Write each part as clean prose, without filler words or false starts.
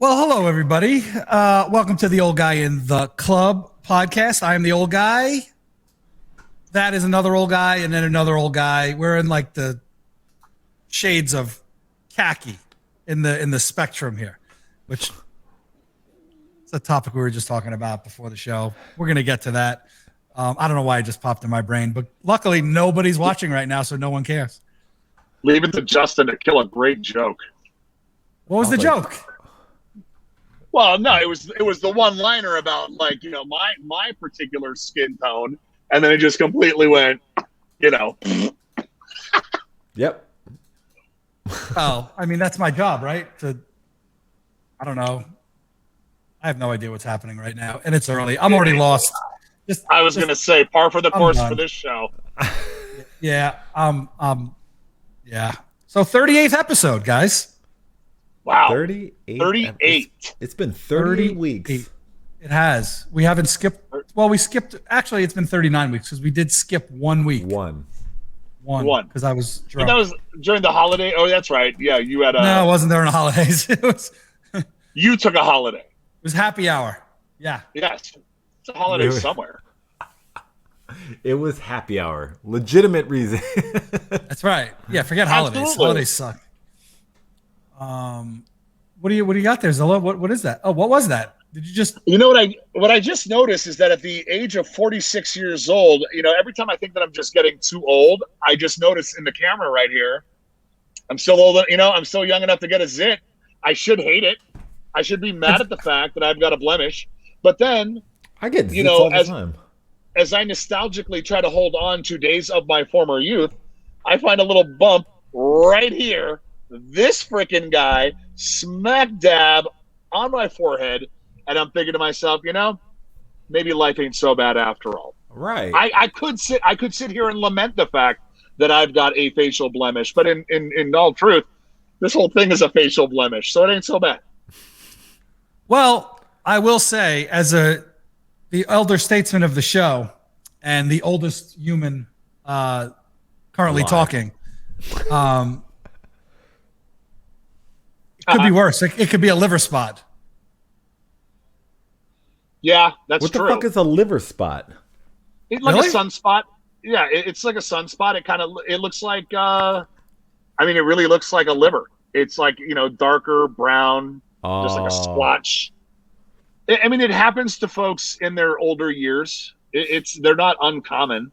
Well, hello, everybody. Welcome to the Old Guy in the Club podcast. I am the old guy. That is another old guy, and then another old guy. We're in like the shades of khaki in the spectrum here, which is a topic we were just talking about before the show. We're going to get to that. I don't know why it just popped in my brain, but luckily nobody's watching right now, so no one cares. Leave it to Justin to kill a great joke. What was the joke? Well, no, it was the one-liner about my particular skin tone, and then it just completely went, Yep. Oh, I mean that's my job, right? I don't know. I have no idea what's happening right now, and it's early. I'm already lost. I was going to say par for the course for this show. Yeah. Yeah. So 38th episode, guys. Wow. 38. It's been 30 weeks. It has. We haven't skipped. Well, we skipped. Actually, it's been 39 weeks because we did skip 1 week. One. Because I was drunk. But that was during the holiday. Oh, that's right. Yeah, you had a. No, it wasn't during the holidays. It was. You took a holiday. It was happy hour. Yeah. Yes. It's a holiday somewhere. It was happy hour. Legitimate reason. That's right. Yeah, forget holidays. Absolutely. Holidays suck. What do you got there, Zilla? What is that? Oh, what was that? Did you just? You know what I just noticed is that at the age of 46 years old, every time I think that I'm just getting too old, I just notice in the camera right here, I'm still old. I'm still young enough to get a zit. I should hate it. I should be mad at the fact that I've got a blemish. But then I get zits all the time. As I nostalgically try to hold on to days of my former youth, I find a little bump right here. This freaking guy smack dab on my forehead, and I'm thinking to myself, maybe life ain't so bad after all. Right. I could sit here and lament the fact that I've got a facial blemish, but in all truth, this whole thing is a facial blemish, so it ain't so bad. Well, I will say, as the elder statesman of the show and the oldest human currently talking, it could be worse. It could be a liver spot. Yeah, that's what true. What the fuck is a liver spot? It's like a sunspot. Yeah, it's like a sunspot. It looks like. It really looks like a liver. It's like darker brown, just like a splotch. It happens to folks in their older years. They're not uncommon.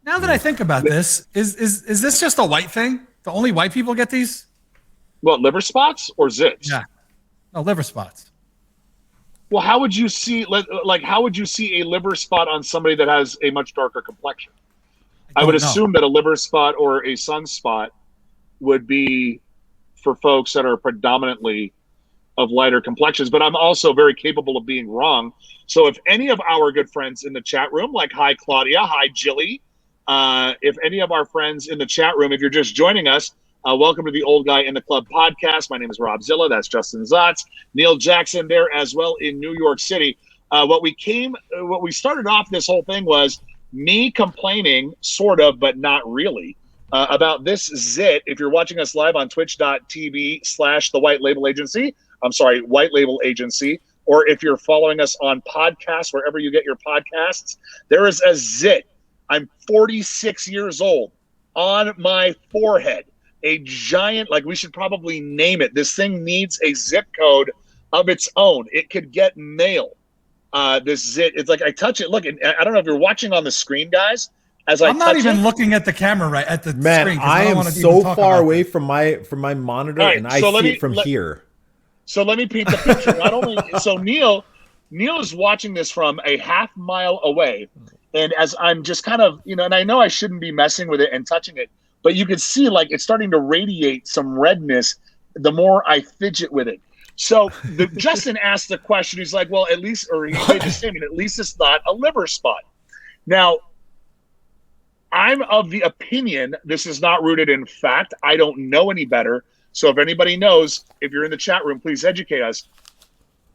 Now that I think about this, is this just a white thing? The only white people get these? What, liver spots or zits? Yeah, no, liver spots. Well, how would you see a liver spot on somebody that has a much darker complexion? I would assume that a liver spot or a sunspot would be for folks that are predominantly of lighter complexions, but I'm also very capable of being wrong. So if any of our good friends in the chat room, like hi Claudia, hi Jilly, if any of our friends in the chat room, if you're just joining us, welcome to the Old Guy in the Club podcast. My name is Rob Zilla. That's Justin Zotz. Neil Jackson there as well in New York City. What we started off this whole thing was me complaining, sort of, but not really, about this zit. If you're watching us live on twitch.tv/the White Label Agency, White Label Agency, or if you're following us on podcasts, wherever you get your podcasts, there is a zit. I'm 46 years old on my forehead. A giant, we should probably name it. This thing needs a zip code of its own. It could get mail. This zit, it's like I touch it. Look, I don't know if you're watching on the screen, guys. I'm not even looking at the camera right at the screen. I am so far away from my monitor, and I see it from here. So let me paint the picture. Not only so Neil is watching this from a half mile away, and as I'm just kind of and I know I shouldn't be messing with it and touching it, but you can see it's starting to radiate some redness the more I fidget with it. So Justin asked the question. He's like, well, at least, or he made the statement, at least it's not a liver spot. Now, I'm of the opinion this is not rooted in fact. I don't know any better. So if anybody knows, if you're in the chat room, please educate us.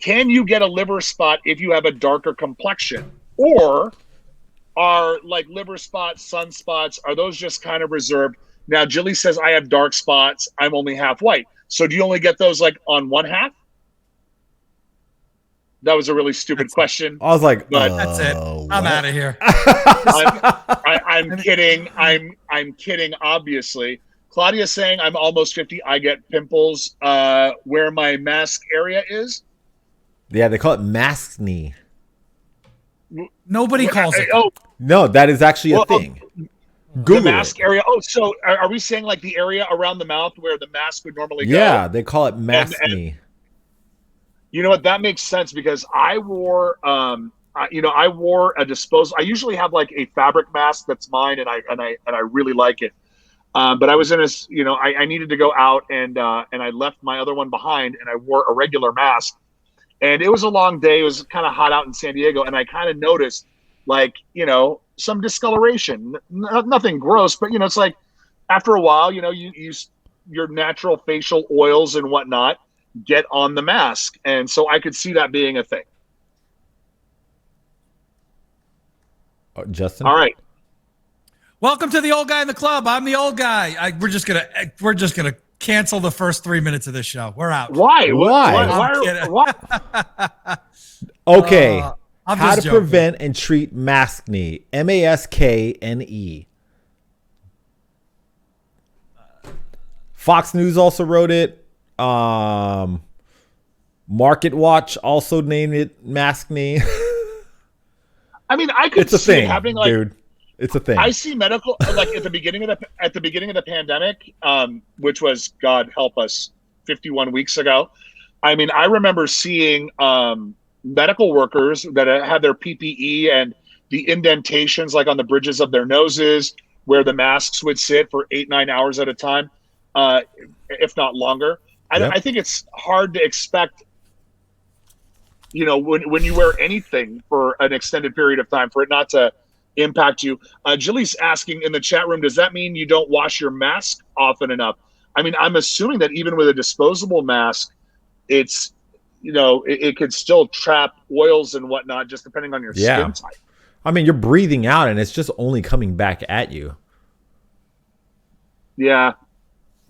Can you get a liver spot if you have a darker complexion? Or are liver spots, sunspots, are those just kind of reserved? Now, Jilly says, I have dark spots. I'm only half white. So do you only get those on one half? That was a really stupid question. I was like, but that's it. I'm out of here. I'm kidding. I'm kidding. Obviously, Claudia's saying I'm almost 50. I get pimples where my mask area is. Yeah, they call it maskne. Nobody calls it. Oh no, that is actually a thing. Google the mask area. Oh, so are we saying like the area around the mouth where the mask would normally go? Yeah, they call it maskne. You know what? That makes sense because I wore, I wore a disposable. I usually have like a fabric mask that's mine, and I really like it. But I was in a, I needed to go out, and I left my other one behind, and I wore a regular mask. And it was a long day. It was kind of hot out in San Diego, and I kind of noticed, like, some discoloration. Nothing gross, but it's like after a while, you use your natural facial oils and whatnot get on the mask, and so I could see that being a thing. Justin, all right. Welcome to the Old Guy in the Club. I'm the old guy. We're just gonna cancel the first 3 minutes of this show. We're out. Why? Okay. How to prevent and treat maskne? maskne. Fox News also wrote it. Market Watch also named it maskne. I mean, I could see it happening, like, dude. It's a thing. I see medical, like at the beginning of the pandemic, which was, God help us, 51 weeks ago. I mean, I remember seeing medical workers that had their PPE and the indentations like on the bridges of their noses where the masks would sit for 8-9 hours at a time, if not longer. Yep. I think it's hard to expect, when you wear anything for an extended period of time for it not to impact you. Jilly's asking in the chat room, does that mean you don't wash your mask often enough? I mean, I'm assuming that even with a disposable mask, it's, it could still trap oils and whatnot, just depending on your skin type. I mean, you're breathing out and it's just only coming back at you. Yeah.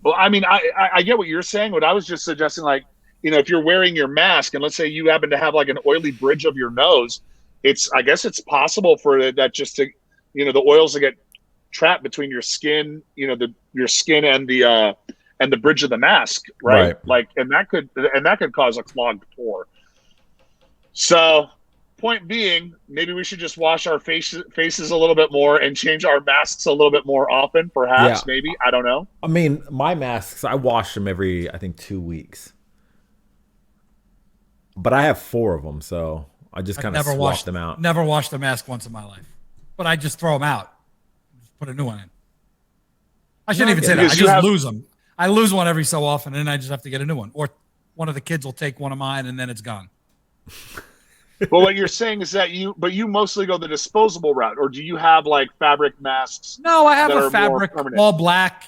Well, I mean, I get what you're saying. What I was just suggesting, like, if you're wearing your mask and let's say you happen to have like an oily bridge of your nose, I guess it's possible for that just to, the oils to get trapped between your skin, your skin and the bridge of the mask, right? Like, and that could cause a clogged pore. So, point being, maybe we should just wash our faces a little bit more and change our masks a little bit more often, perhaps. Maybe, I don't know. I mean, my masks, I wash them every, I think, 2 weeks. But I have 4 of them, so I just kind of swap them out. Never washed a mask once in my life, but I just throw them out, just put a new one in. I shouldn't even say that. I just lose them. I lose one every so often, and I just have to get a new one, or one of the kids will take one of mine, and then it's gone. Well, what you're saying is that you mostly go the disposable route, or do you have like fabric masks? No, I have a fabric, all black,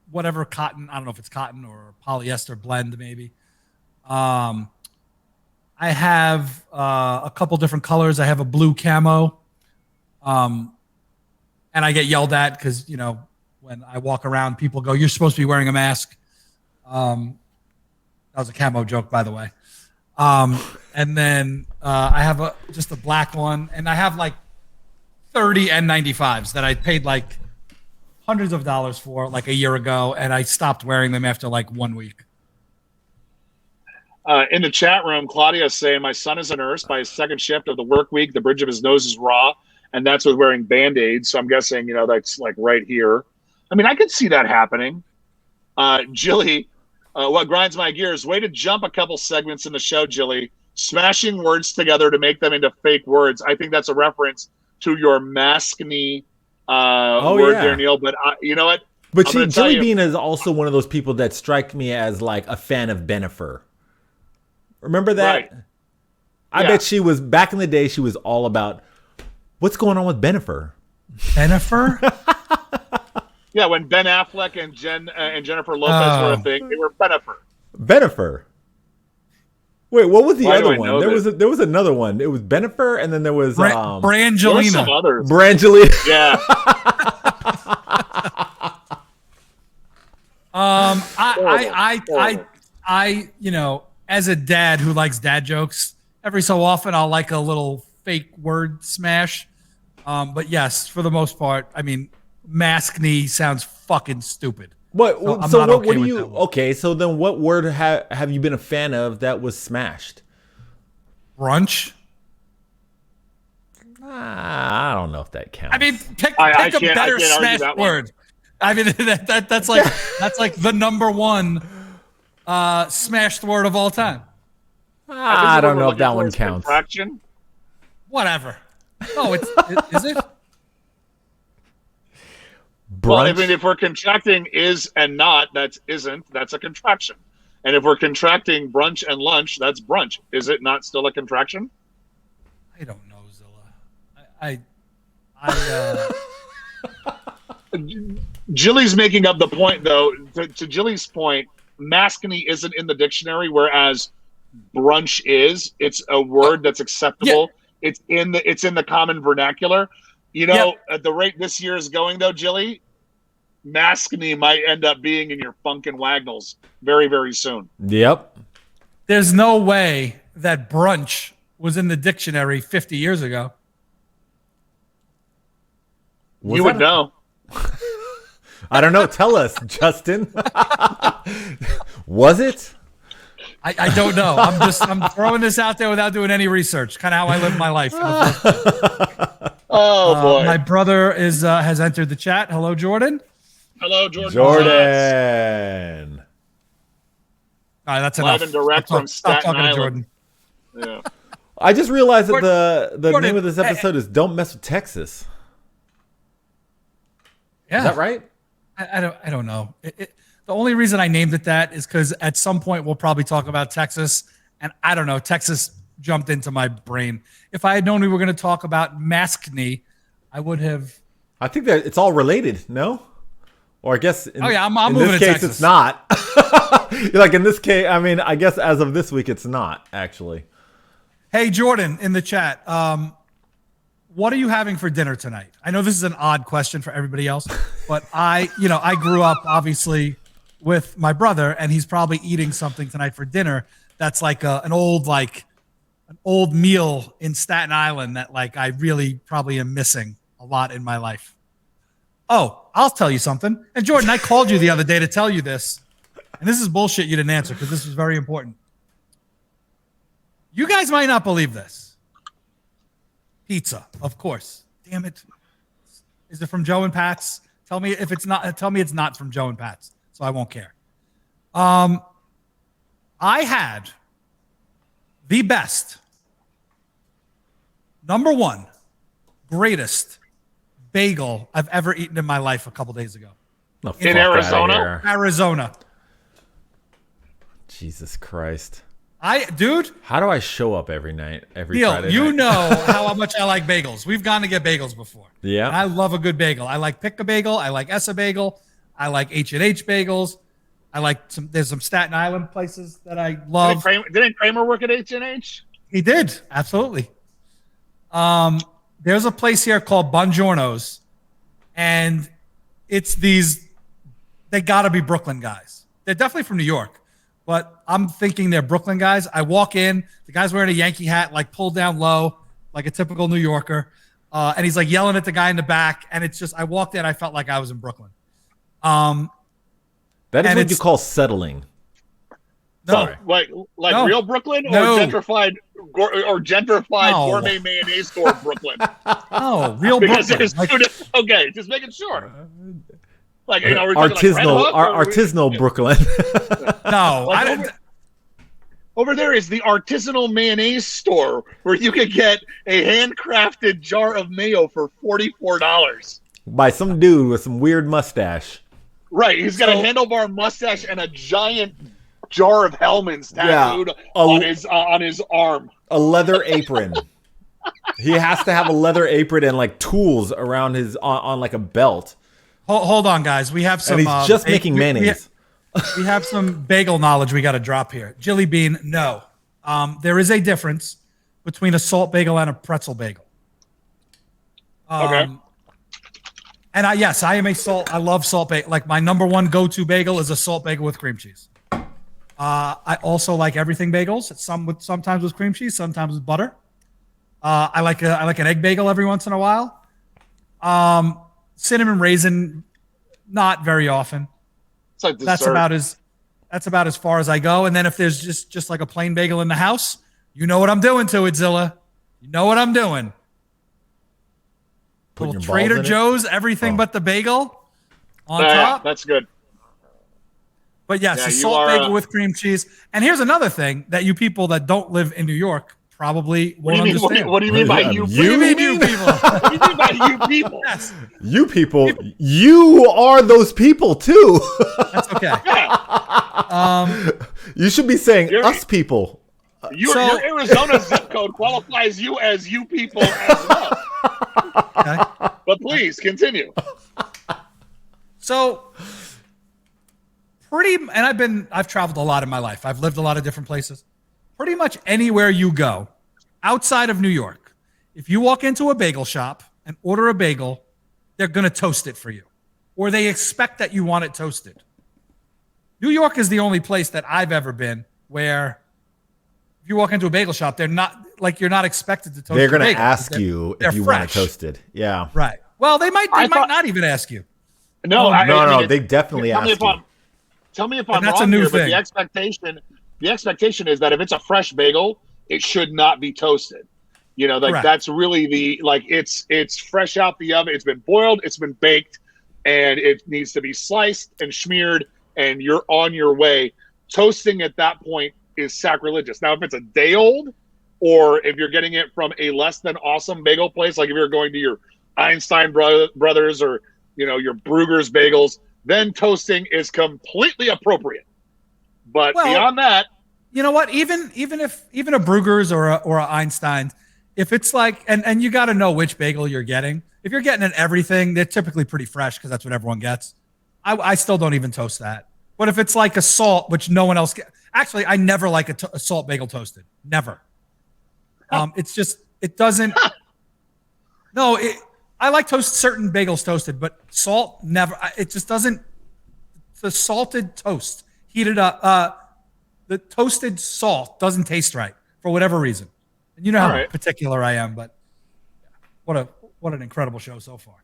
whatever cotton. I don't know if it's cotton or polyester blend, maybe. I have a couple different colors. I have a blue camo, and I get yelled at because when I walk around, people go, "You're supposed to be wearing a mask." That was a camo joke, by the way. And then I have just a black one, and I have like 30 N95s that I paid like hundreds of dollars for like a year ago, and I stopped wearing them after like 1 week. In the chat room, Claudia is saying, my son is a nurse. By his second shift of the work week, the bridge of his nose is raw, and that's with wearing Band-Aids. So I'm guessing, that's like right here. I mean, I could see that happening. Jilly, what grinds my gears? Way to jump a couple segments in the show, Jilly. Smashing words together to make them into fake words. I think that's a reference to your maskne word there, Neil. But you know what? But see, Jilly Bean is also one of those people that strike me as like a fan of Bennifer. Remember that? Right. I bet she was, back in the day, she was all about what's going on with Bennifer. Bennifer? Yeah, when Ben Affleck and Jennifer Lopez were a thing, they were Bennifer. Bennifer. Wait, what was the other one? There was another one. It was Bennifer, and then there was Brangelina. There were some others. Brangelina. Yeah. I as a dad who likes dad jokes, every so often I'll like a little fake word smash. But yes, for the most part, I mean, maskne sounds fucking stupid. What? So what do you? Okay, so then what word have you been a fan of that was smashed? Brunch. I don't know if that counts. I mean, pick a better smash word. I mean, that's like the number one smashed word of all time. I don't know if that one counts. Contraction? Whatever. No, is it? Brunch? Well, I mean, if we're contracting is and not, that's isn't. That's a contraction. And if we're contracting brunch and lunch, that's brunch. Is it not still a contraction? I don't know, Zilla. Jilly's making up the point, though. To Jilly's point, maskne isn't in the dictionary, whereas brunch is. It's a word that's acceptable. Yeah. It's in the common vernacular. You know, at the rate this year is going, though, Jilly, maskne might end up being in your funkin' wagnalls very, very soon. Yep. There's no way that brunch was in the dictionary 50 years ago. You would know. I don't know. Tell us, Justin. Was it? I don't know. I'm throwing this out there without doing any research. Kind of how I live my life. Oh boy! My brother has entered the chat. Hello, Jordan. Hello, Jordan. Jordan. All right, that's Live enough. and direct from Staten Island. Jordan. Yeah. I just realized that the Jordan, name of this episode is "Don't Mess with Texas." Yeah. Is that right? I don't know. The only reason I named it that is because at some point we'll probably talk about Texas, and I don't know. Texas jumped into my brain. If I had known we were going to talk about maskne, I would have. I think that it's all related. No, or I guess. I'm moving this to case, Texas. it's not. Like in this case, I mean, I guess as of this week, it's not actually. Hey, Jordan, in the chat, what are you having for dinner tonight? I know this is an odd question for everybody else, but I grew up obviously with my brother, and he's probably eating something tonight for dinner that's like an old meal in Staten Island that like I really probably am missing a lot in my life. Oh, I'll tell you something. And Jordan, I called you the other day to tell you this, and this is bullshit you didn't answer because this was very important. You guys might not believe this. Pizza, of course. Damn it. Is it from Joe and Pat's? Tell me if it's not. Tell me it's not from Joe and Pat's, so I won't care. I had the best, number one, greatest bagel I've ever eaten in my life a couple days ago. No, in Arizona? Arizona. Jesus Christ. Dude. How do I show up every night, every Neil, Friday you night? know how much I like bagels. We've gone to get bagels before. Yeah. And I love a good bagel. I like Pick a Bagel. I like Essa Bagel. I like H&H Bagels. I like there's some Staten Island places that I love. Didn't Kramer work at H&H? He did. Absolutely. There's a place here called Buongiorno's, and it's they got to be Brooklyn guys. They're definitely from New York, but I'm thinking they're Brooklyn guys. I walk in, the guy's wearing a Yankee hat, like pulled down low, like a typical New Yorker, and he's like yelling at the guy in the back, and it's just I walked in, I felt like I was in Brooklyn. That is what you call settling. No, like no. Real Brooklyn or gentrified gourmet mayonnaise store Brooklyn. No, real because Brooklyn. Okay, just making sure. Like artisanal Brooklyn. No, like over there is the artisanal mayonnaise store where you can get a handcrafted jar of mayo for $44 by some dude with some weird mustache. Right, he's got a handlebar mustache and a giant jar of Hellman's tattooed on his arm. A leather apron. He has to have a leather apron and like tools around his on like a belt. Hold on, guys. We have some. And he's just making mayonnaise. We have some bagel knowledge we got to drop here. Jilly Bean, no. There is a difference between a salt bagel and a pretzel bagel. Okay. And I am a salt. I love salt bagel. Like my number one go-to bagel is a salt bagel with cream cheese. I also like everything bagels. Sometimes with cream cheese, sometimes with butter. I like an egg bagel every once in a while. Cinnamon raisin, not very often. It's like dessert. That's about as far as I go. And then if there's just like a plain bagel in the house, you know what I'm doing to it, Zilla. You know what I'm doing. Putting Little your balls Trader in it? Joe's, everything but the bagel on Yeah, top. that's good. But yes, Yeah, a you salt are, bagel with cream cheese. And here's another thing that you people that don't live in New York probably What won't do you mean? understand. What do you mean by you? What do you mean, you people? What do you mean by you people? Yes, You people, you are those people too. that's okay. Yeah. You should be saying You're- us people. Your So- Arizona zip code qualifies you as you people as well. Okay. But please continue. So I've traveled a lot in my life. I've lived a lot of different places. Pretty much anywhere you go outside of New York, if you walk into a bagel shop and order a bagel, they're going to toast it for you, or they expect that you want it toasted. New York is the only place that I've ever been where if you walk into a bagel shop, you're not expected to toast. They're going your to bagel, ask 'cause you they're if you want it fresh. toasted. Yeah. Right. Well, they might I thought- not even ask you. No, No, they definitely tell me ask if you. I'm tell me if I'm that's a wrong new here, but thing. the expectation is that if it's a fresh bagel, it should not be toasted. You know, like Correct. that's really it's fresh out the oven. It's been boiled, it's been baked, and it needs to be sliced and smeared, and you're on your way. Toasting at that point is sacrilegious. Now, if it's a day old, or if you're getting it from a less than awesome bagel place, like if you're going to your Einstein Brothers or your Bruegger's Bagels, then toasting is completely appropriate. But beyond that, you know what? Even a Bruegger's or a Einstein, if it's like, and you got to know which bagel you're getting. If you're getting an everything, they're typically pretty fresh because that's what everyone gets. I still don't even toast that. But if it's like a salt, which no one else gets, actually, I never like a salt bagel toasted. Never. It's just it doesn't. No, I like certain bagels toasted, but salt never. It just doesn't. The salted toast heated up. The toasted salt doesn't taste right for whatever reason. And you know how particular I am, but what an incredible show so far.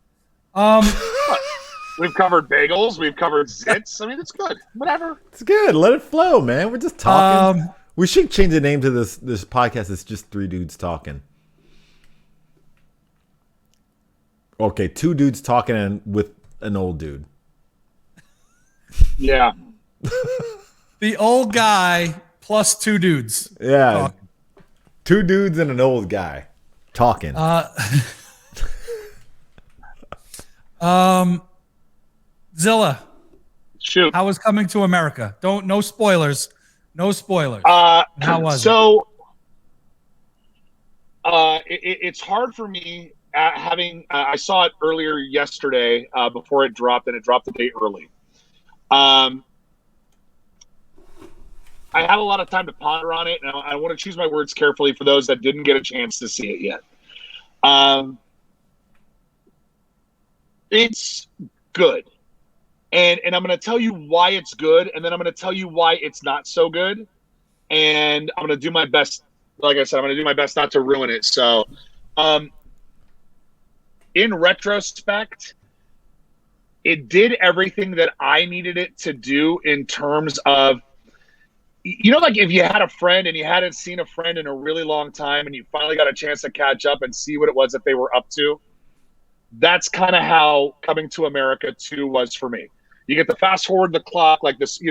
we've covered bagels, we've covered zits. I mean, it's good. Whatever. It's good. Let it flow, man. We're just talking. We should change the name to this podcast. It's just three dudes talking. Okay, two dudes talking and with an old dude. Yeah. The old guy plus two dudes. Yeah. Talking. Two dudes and an old guy talking. Zilla, Shoot. how was Coming to America? No spoilers. No spoilers. How was it? It's hard for me having. I saw it earlier yesterday before it dropped, and it dropped a day early. I had a lot of time to ponder on it, and I want to choose my words carefully for those that didn't get a chance to see it yet. It's good. And I'm going to tell you why it's good, and then I'm going to tell you why it's not so good. And I'm going to do my best. Like I said, I'm going to do my best not to ruin it. So, in retrospect, it did everything that I needed it to do in terms of, like if you had a friend and you hadn't seen a friend in a really long time and you finally got a chance to catch up and see what it was that they were up to. That's kind of how Coming to America 2 was for me. You get to fast forward the clock like this,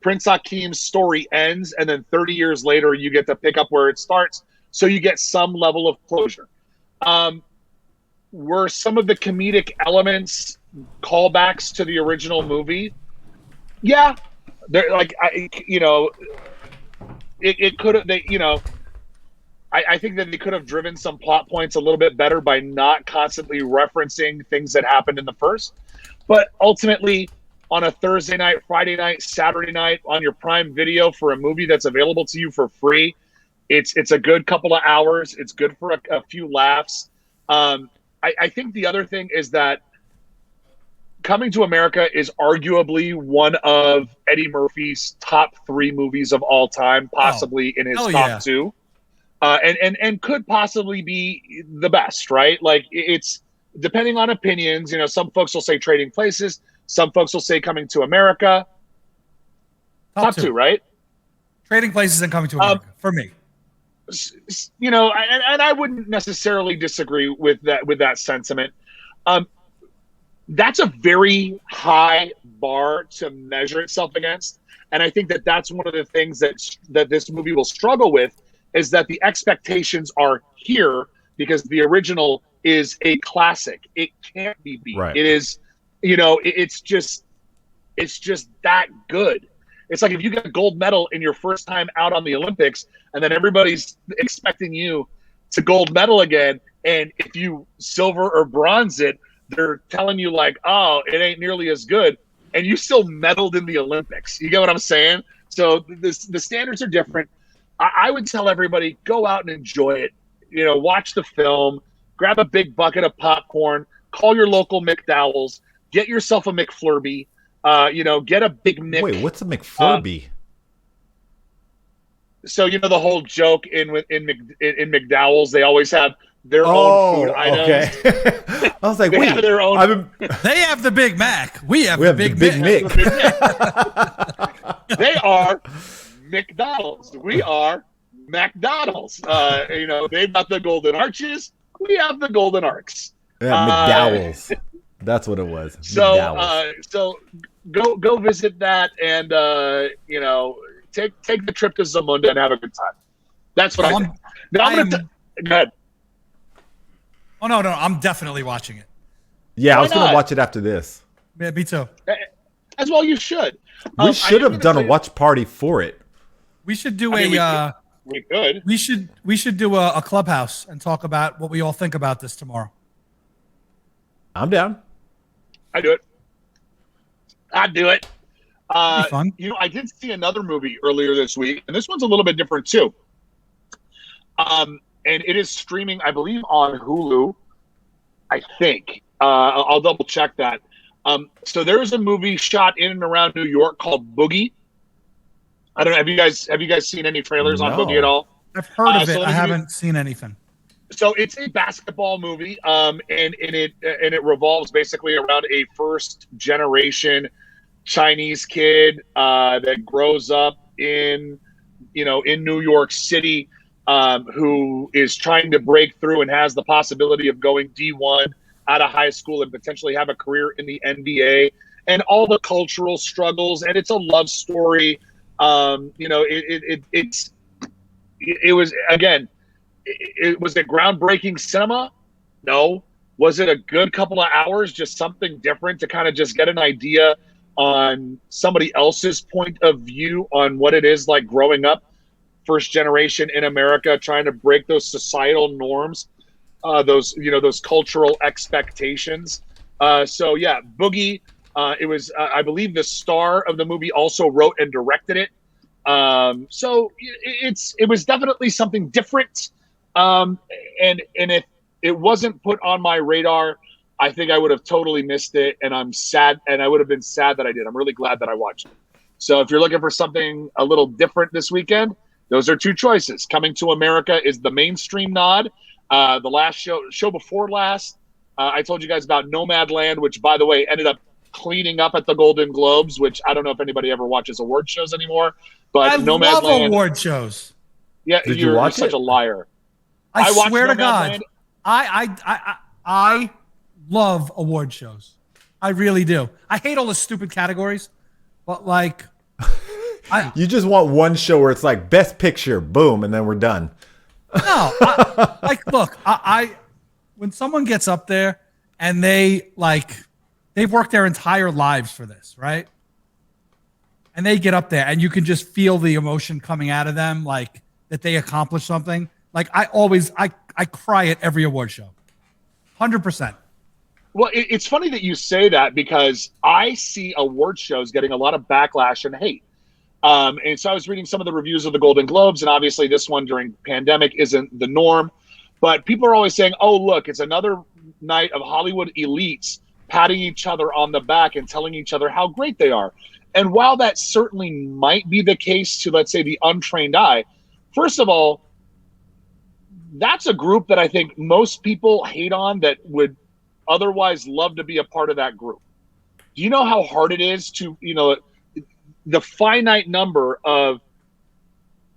Prince Hakim's story ends, and then 30 years later, you get to pick up where it starts. So you get some level of closure. Were some of the comedic elements callbacks to the original movie? Yeah. They're like, it could have, I think that they could have driven some plot points a little bit better by not constantly referencing things that happened in the first. But ultimately, on a Thursday night, Friday night, Saturday night, on your Prime Video for a movie that's available to you for free, it's a good couple of hours. It's good for a few laughs. I think the other thing is that Coming to America is arguably one of Eddie Murphy's top 3 movies of all time, possibly in his top 2, and could possibly be the best. Right? Like it's depending on opinions. Some folks will say Trading Places. Some folks will say Coming to America. Top 2, right? Trading Places and Coming to America for me. And I wouldn't necessarily disagree with that sentiment. That's a very high bar to measure itself against, and I think that's one of the things that this movie will struggle with, is that the expectations are here because the original is a classic. It can't be beat. Right. It is, it's just that good. It's like if you get a gold medal in your first time out on the Olympics, and then everybody's expecting you to gold medal again, and if you silver or bronze it, they're telling you like, oh, it ain't nearly as good, and you still medaled in the Olympics. You get what I'm saying? So the standards are different. I would tell everybody, go out and enjoy it. Watch the film, grab a big bucket of popcorn, call your local McDowell's, get yourself a McFlurby, get a Big Mick. Wait, what's a McFlurby? So the whole joke in McDowell's, they always have their own food items. Okay. I was like, they wait, have their own. They have the Big Mac. We have the Big Mick. They are McDonald's. We are McDonald's. They've got the golden arches. We have the golden arcs. Yeah, McDowell's. That's what it was. So go visit that, and take the trip to Zamunda and have a good time. That's what I think. Now go ahead. Oh no, I'm definitely watching it. Yeah, I was going to watch it after this. Yeah, me too. As well, you should. We should have done a watch party for it. We should do we could. We should do a clubhouse and talk about what we all think about this tomorrow. I'm down. I'd do it. Fun. I did see another movie earlier this week, and this one's a little bit different too. And it is streaming, I believe, on Hulu. I think I'll double check that. So there's a movie shot in and around New York called Boogie. I don't know. Have you guys seen any trailers on Boogie at all? I've heard of it. I haven't seen anything. So it's a basketball movie, and it revolves basically around a first generation Chinese kid that grows up in New York City, who is trying to break through and has the possibility of going D1 out of high school and potentially have a career in the NBA, and all the cultural struggles. And it's a love story. It was, again, was it groundbreaking cinema? No. Was it a good couple of hours, just something different to kind of just get an idea on somebody else's point of view on what it is like growing up first generation in America, trying to break those societal norms, those cultural expectations. So yeah, Boogie, it was, I believe the star of the movie also wrote and directed it. So it was definitely something different. And if it wasn't put on my radar, I think I would have totally missed it. And I'm sad. And I would have been sad that I did. I'm really glad that I watched it. So if you're looking for something a little different this weekend, those are two choices. Coming to America is the mainstream nod. The last show before last, I told you guys about Nomadland, which, by the way, ended up cleaning up at the Golden Globes, which I don't know if anybody ever watches award shows anymore. But I Nomadland, love award shows. Yeah, you're such a liar. I swear to God, I love award shows. I really do. I hate all the stupid categories, but like, you just want one show where it's like best picture, boom, and then we're done. No, look, when someone gets up there and they've worked their entire lives for this, right? And they get up there and you can just feel the emotion coming out of them, like that they accomplished something. Like I cry at every award show, 100%. Well, it's funny that you say that because I see award shows getting a lot of backlash and hate. And so I was reading some of the reviews of the Golden Globes, and obviously this one during pandemic isn't the norm. But people are always saying, oh, look, it's another night of Hollywood elites patting each other on the back and telling each other how great they are. And while that certainly might be the case to, let's say, the untrained eye, first of all, that's a group that I think most people hate on that would otherwise love to be a part of that group. Do you know how hard it is to, the finite number of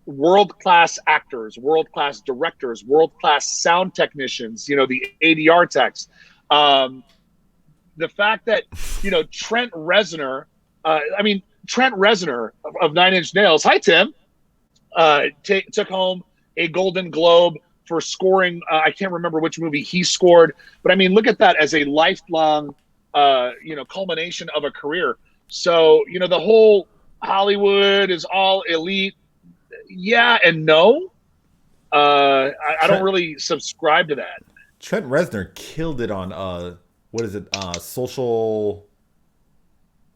world-class actors, world-class directors, world-class sound technicians, the ADR techs. The fact that, Trent Reznor of Nine Inch Nails, hi, Tim, took home a Golden Globe for scoring. I can't remember which movie he scored, but I mean, look at that as a lifelong, culmination of a career. So, the whole Hollywood is all elite. Yeah and no. I don't really subscribe to that. Trent Reznor killed it on social.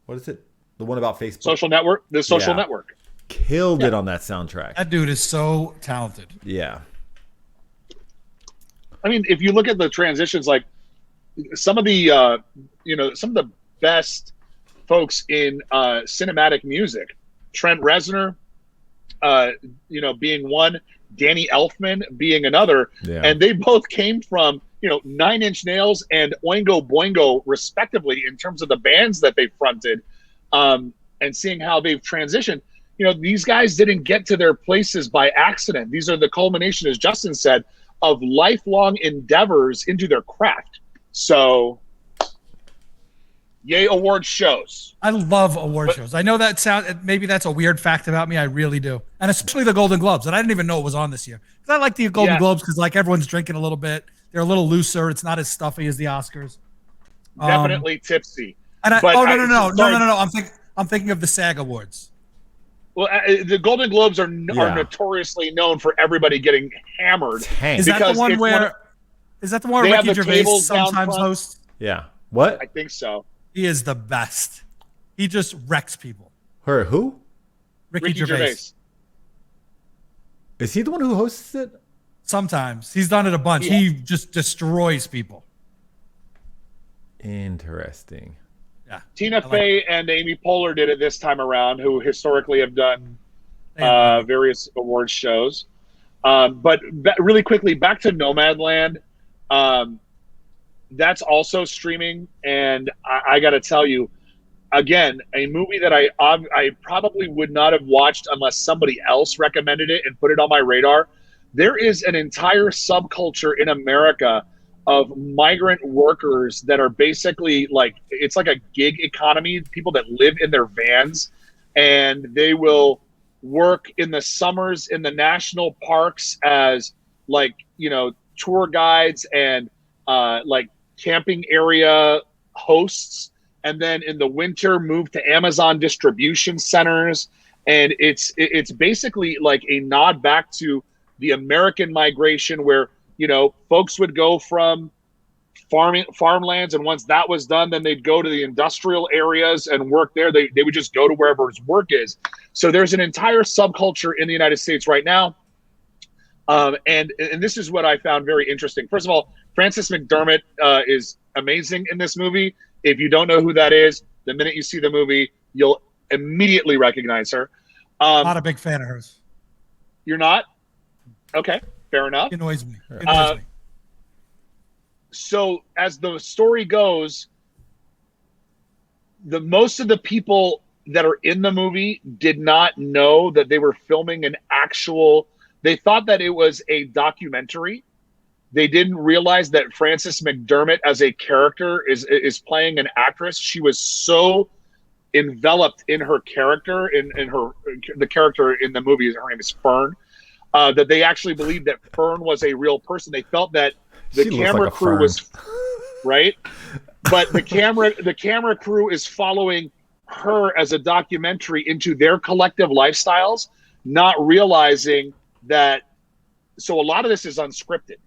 What is it? The one about Facebook. Social Network. The Social Network. Killed it on that soundtrack. That dude is so talented. Yeah. I mean, if you look at the transitions, like some of the best folks in cinematic music, Trent Reznor, being one, Danny Elfman being another, and they both came from Nine Inch Nails and Oingo Boingo respectively in terms of the bands that they fronted, and seeing how they've transitioned. These guys didn't get to their places by accident. These are the culmination, as Justin said, of lifelong endeavors into their craft. So, yay award shows. I love award shows. I know that maybe that's a weird fact about me. I really do. And especially the Golden Globes. And I didn't even know it was on this year. Because I like the Golden Globes because everyone's drinking a little bit. They're a little looser. It's not as stuffy as the Oscars. Definitely tipsy. And no. I'm thinking of the SAG Awards. Well, the Golden Globes are notoriously known for everybody getting hammered. Is that the one where Ricky Gervais sometimes hosts? Yeah. What? I think so. He is the best. He just wrecks people. Who? Ricky Gervais. Is he the one who hosts it? Sometimes. He's done it a bunch. Yeah. He just destroys people. Interesting. Yeah. Tina Fey and Amy Poehler did it this time around, who historically have done various award shows. But really quickly, back to Nomadland. That's also streaming, and I got to tell you, again, a movie that I probably would not have watched unless somebody else recommended it and put it on my radar. There is an entire subculture in America of migrant workers that are basically it's like a gig economy, people that live in their vans, and they will work in the summers in the national parks as tour guides and camping area hosts, and then in the winter move to Amazon distribution centers. And it's basically like a nod back to the American migration where folks would go from farmlands, and once that was done, then they'd go to the industrial areas and work there. They would just go to wherever his work is. So there's an entire subculture in the United States right now. And this is what I found very interesting. First of all, Frances McDermott is amazing in this movie. If you don't know who that is, the minute you see the movie, you'll immediately recognize her. Not a big fan of hers. You're not? Okay, fair enough. It annoys me. So as the story goes, most of the people that are in the movie did not know that they were filming they thought that it was a documentary. They didn't realize that Frances McDermott as a character is playing an actress. She was so enveloped in her character, the character in the movie, her name is Fern, that they actually believed that Fern was a real person. They felt that the camera crew was right, but the camera crew is following her as a documentary into their collective lifestyles, not realizing that. So a lot of this is unscripted,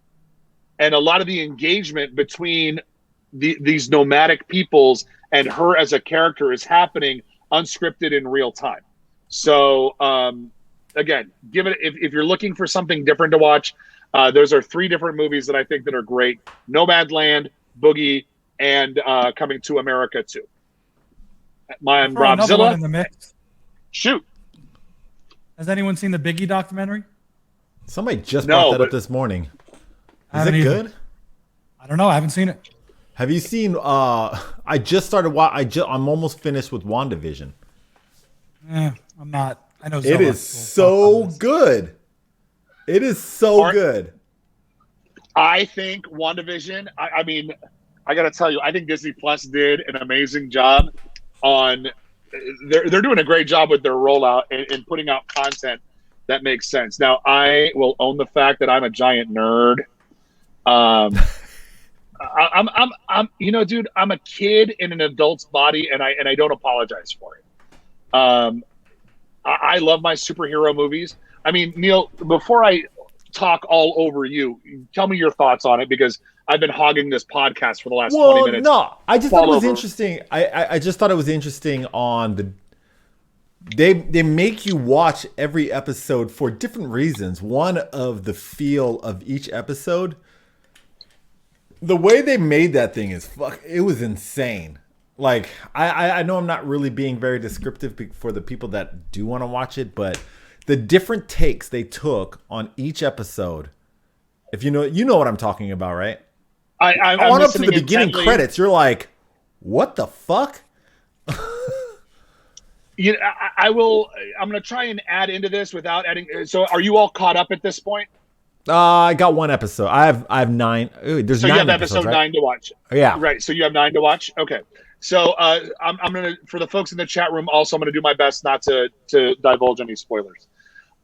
and a lot of the engagement between these nomadic peoples and her as a character is happening unscripted in real time. So again, if you're looking for something different to watch, those are 3 different movies that I think that are great: Nomadland, Boogie, and coming to America too. I'm Throw another one Robzilla. in the mix. Shoot. Has anyone seen the Biggie documentary? Somebody just brought that up this morning. Is it good? I don't know. I haven't seen it. Have you seen? I just started. I'm almost finished with WandaVision. I'm not. I know it is so good. It is so good. I think WandaVision. I mean, I got to tell you, I think Disney Plus did an amazing job on. They're doing a great job with their rollout and putting out content that makes sense. Now, I will own the fact that I'm a giant nerd. I'm dude, I'm a kid in an adult's body, and I don't apologize for it. I love my superhero movies. I mean, Neil, before I talk all over you, tell me your thoughts on it, because I've been hogging this podcast for the last 20 minutes. No, I just thought it was interesting. I just thought it was interesting on the. They make you watch every episode for different reasons. One of the feel of each episode. The way they made that thing is it was insane. Like, I know I'm not really being very descriptive for the people that do want to watch it, but the different takes they took on each episode, if you know what I'm talking about, right? I'm on up to the beginning intently. credits, you're like, what the fuck? I'm going to try and add into this without adding. So are you all caught up at this point? I got one episode. I have 9. There's 9 you have episodes, episode right? 9 to watch. Yeah. Right. So you have 9 to watch. Okay. So I'm going to, for the folks in the chat room, also, I'm going to do my best not to divulge any spoilers.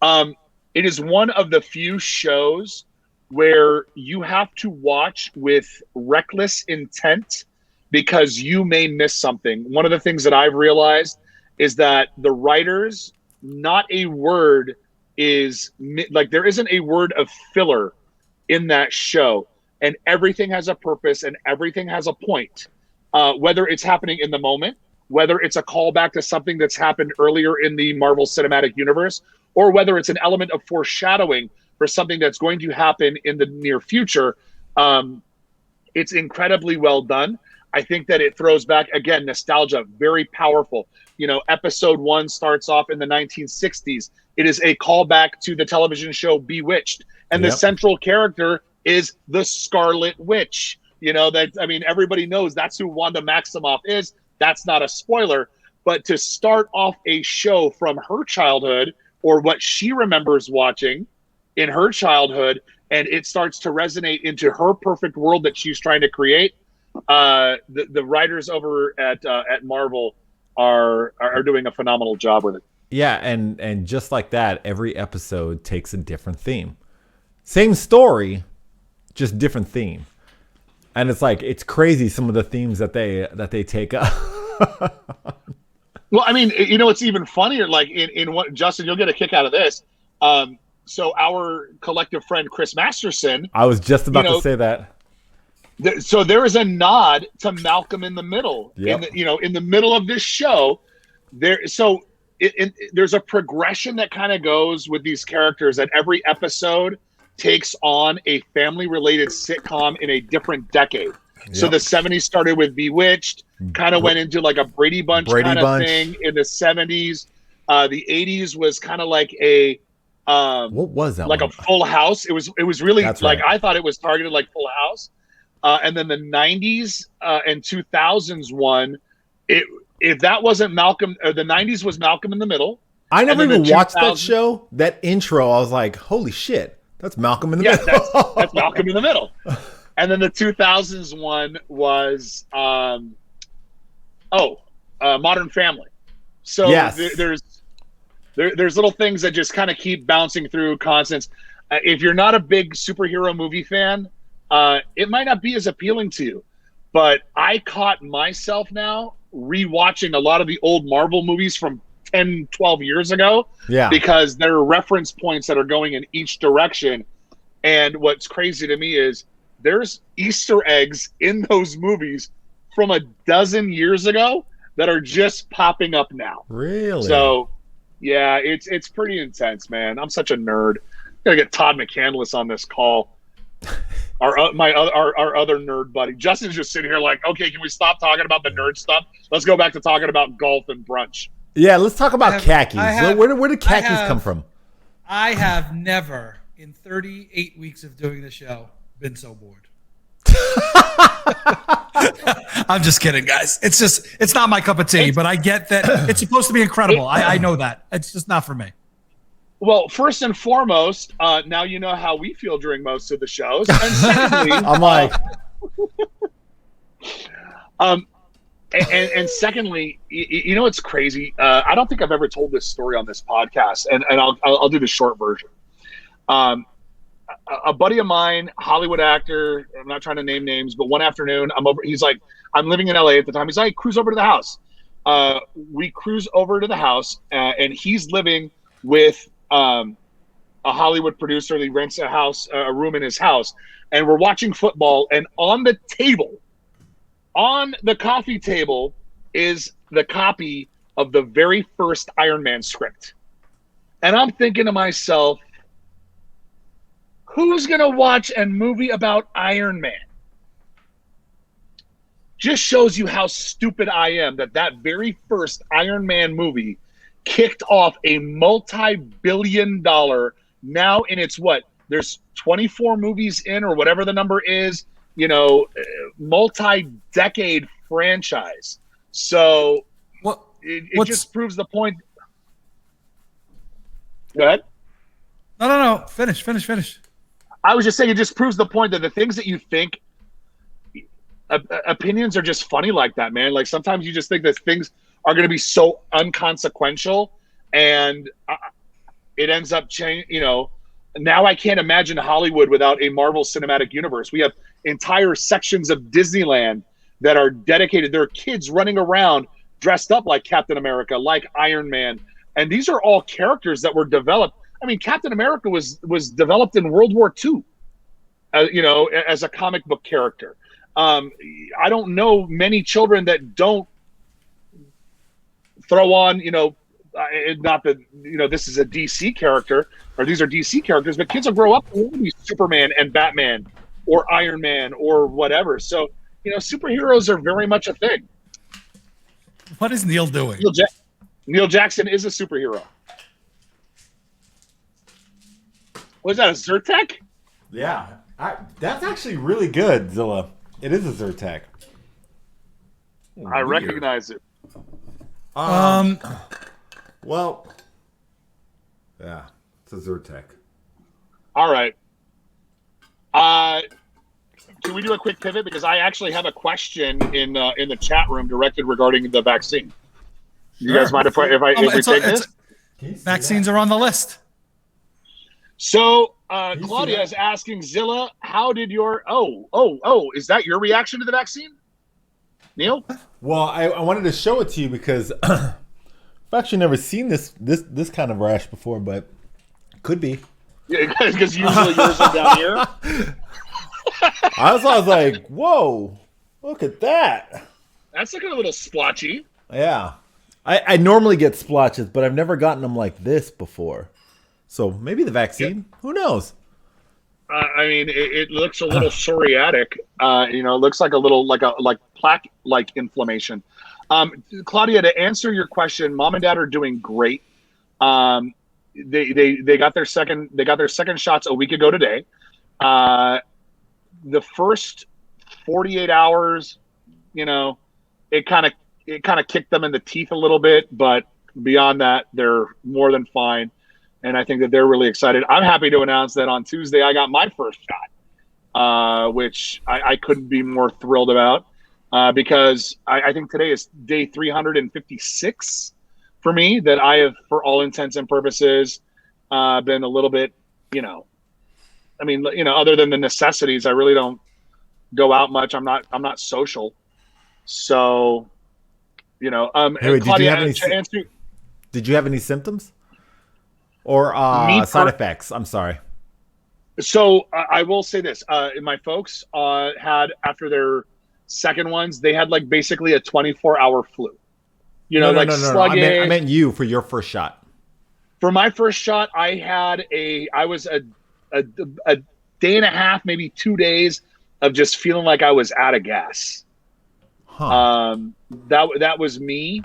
It is one of the few shows where you have to watch with reckless intent because you may miss something. One of the things that I've realized is that the writers, not a word is like, there isn't a word of filler in that show, and everything has a purpose and everything has a point. Whether it's happening in the moment, whether it's a callback to something that's happened earlier in the Marvel Cinematic Universe, or whether it's an element of foreshadowing for something that's going to happen in the near future, it's incredibly well done. I think that it throws back, again, nostalgia, very powerful. Episode 1 starts off in the 1960s. It is a callback to the television show Bewitched. And the central character is the Scarlet Witch. Everybody knows that's who Wanda Maximoff is. That's not a spoiler. But to start off a show from her childhood, or what she remembers watching in her childhood, and it starts to resonate into her perfect world that she's trying to create, the writers over at Marvel are doing a phenomenal job with it. Yeah, and just like that, every episode takes a different theme. Same story, just different theme. And it's crazy some of the themes that they take up. Well, I mean, it's even funnier. Like in what, Justin, you'll get a kick out of this. So our collective friend Chris Masterson. I was just about to say that. So there is a nod to Malcolm in the Middle. Yep. In the middle of this show, there's a progression that kind of goes with these characters, that every episode takes on a family-related sitcom in a different decade. Yep. So the 70s started with Bewitched, kind of went into like a Brady Bunch kind of thing in the 70s. The 80s was kind of like a what was that? Like one? a Full House. It was really That's like, right. I thought it was targeted like Full House. And then the 90s and 2000s one, if that wasn't Malcolm, or the 90s was Malcolm in the Middle. I never even watched that show. That intro, I was like, holy shit, that's Malcolm in the Middle. That's Malcolm in the Middle. And then the 2000s one was Modern Family. So yes. there's little things that just kind of keep bouncing through constants. If you're not a big superhero movie fan, it might not be as appealing to you. But I caught myself now rewatching a lot of the old Marvel movies from 10, 12 years ago. Yeah. Because there are reference points that are going in each direction. And what's crazy to me is there's Easter eggs in those movies from a dozen years ago that are just popping up now. Really? So, yeah, it's pretty intense, man. I'm such a nerd. Gotta get Todd McCandless on this call. Our other nerd buddy Justin's just sitting here like, okay, can we stop talking about the nerd stuff? Let's go back to talking about golf and brunch. Yeah, let's talk about khakis. Where did khakis come from? I have never, in 38 weeks of doing the show, been so bored. I'm just kidding, guys. It's not my cup of tea, but I get that it's supposed to be incredible. I know that. It's just not for me. Well, first and foremost, now you know how we feel during most of the shows. And secondly, I'm like, and secondly, you know what's crazy? I don't think I've ever told this story on this podcast, and I'll do the short version. A buddy of mine, Hollywood actor, I'm not trying to name names, but one afternoon, he's like, I'm living in LA at the time. He's like, cruise over to the house. We cruise over to the house, and he's living with a Hollywood producer. He rents a room in his house, and we're watching football, and on the coffee table is the copy of the very first Iron Man script. And I'm thinking to myself, who's going to watch a movie about Iron Man? Just shows you how stupid I am that very first Iron Man movie kicked off a multi-billion-dollar, now in its there's 24 movies in, or whatever the number is, multi-decade franchise. So it just proves the point. Go ahead. No. Finish. I was just saying, it just proves the point that the things that you think, opinions are just funny like that, man. Like sometimes you just think that things are going to be so unconsequential, and it ends up changing. Now I can't imagine Hollywood without a Marvel Cinematic Universe. We have entire sections of Disneyland that are dedicated. There are kids running around dressed up like Captain America, like Iron Man, and these are all characters that were developed. I mean, Captain America was developed in World War II, as a comic book character. I don't know many children that don't throw on, not that, this is a DC character, or these are DC characters, but kids will grow up and be Superman and Batman or Iron Man or whatever. So, superheroes are very much a thing. What is Neil doing? Neil Jackson is a superhero. Was that a Zyrtec? Yeah, that's actually really good, Zilla. It is a Zyrtec. I recognize it. Well, yeah, it's a Zyrtec. All right. Can we do a quick pivot, because I actually have a question in the chat room directed regarding the vaccine. You guys mind if we take this? Vaccines are on the list. So Claudia is asking Zilla, how did your is that your reaction to the vaccine, Neil? Well, I wanted to show it to you because I've actually never seen this kind of rash before, but could be. Yeah, because usually yours are down here. I was like, whoa, look at that. That's looking a little splotchy. Yeah. I normally get splotches, but I've never gotten them like this before. So maybe the vaccine. Yeah. Who knows? I mean, it looks a little psoriatic. It looks like a little like plaque-like inflammation. Claudia, to answer your question, mom and dad are doing great. They got their second shots a week ago today. The first 48 hours, it kind of kicked them in the teeth a little bit, but beyond that, they're more than fine. And I think that they're really excited. I'm happy to announce that on Tuesday, I got my first shot, which I couldn't be more thrilled about, because I think today is day 356 for me, that I have, for all intents and purposes, been a little bit, other than the necessities, I really don't go out much. I'm not social. So, Hey, Claudia, did you have any symptoms? Or side effects? I'm sorry. So I will say this: my folks had, after their second ones, they had like basically a 24-hour flu. No. I meant you for your first shot. For my first shot, I was day and a half, maybe 2 days of just feeling like I was out of gas. That was me.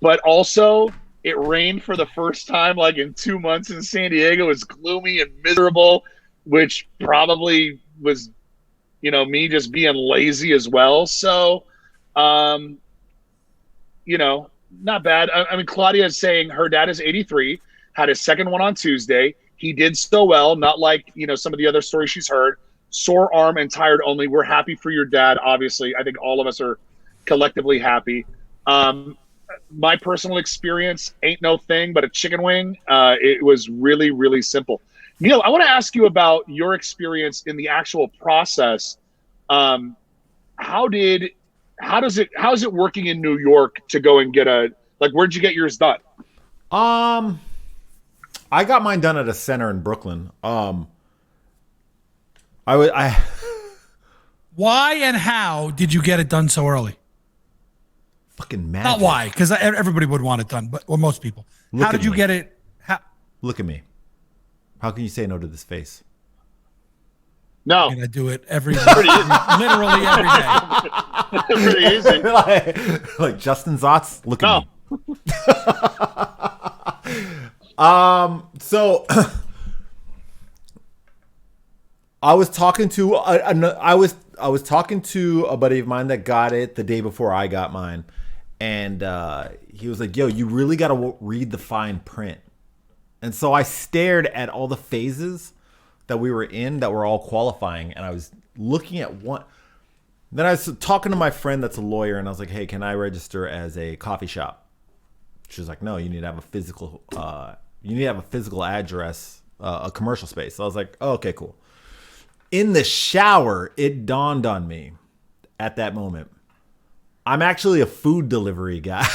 But also, it rained for the first time like in 2 months in San Diego. It was gloomy and miserable, which probably was, me just being lazy as well. So, not bad. I mean, Claudia is saying her dad is 83, had his second one on Tuesday. He did so well, not like, some of the other stories she's heard. Sore arm and tired only. We're happy for your dad, obviously. I think all of us are collectively happy. My personal experience ain't no thing but a chicken wing. It was really, really simple. Neil, I want to ask you about your experience in the actual process. How's it working in New York to go and get where'd you get yours done? I got mine done at a center in Brooklyn. Why and how did you get it done so early? Fucking magic. Not why, because everybody would want it done, or most people. How did you get it? Look at me. How can you say no to this face? No. I'm going to do it literally every day. Pretty easy. like Justin Zotz, look at me. So I was talking to I was talking to a buddy of mine that got it the day before I got mine, and he was like, "Yo, you really got to read the fine print." And so I stared at all the phases that we were in that were all qualifying, and I was looking at one. Then I was talking to my friend that's a lawyer, and I was like, "Hey, can I register as a coffee shop?" She was like, "No, you need to have a physical. You need to have a physical address, a commercial space." So I was like, "Oh, okay, cool." In the shower, it dawned on me at that moment, I'm actually a food delivery guy.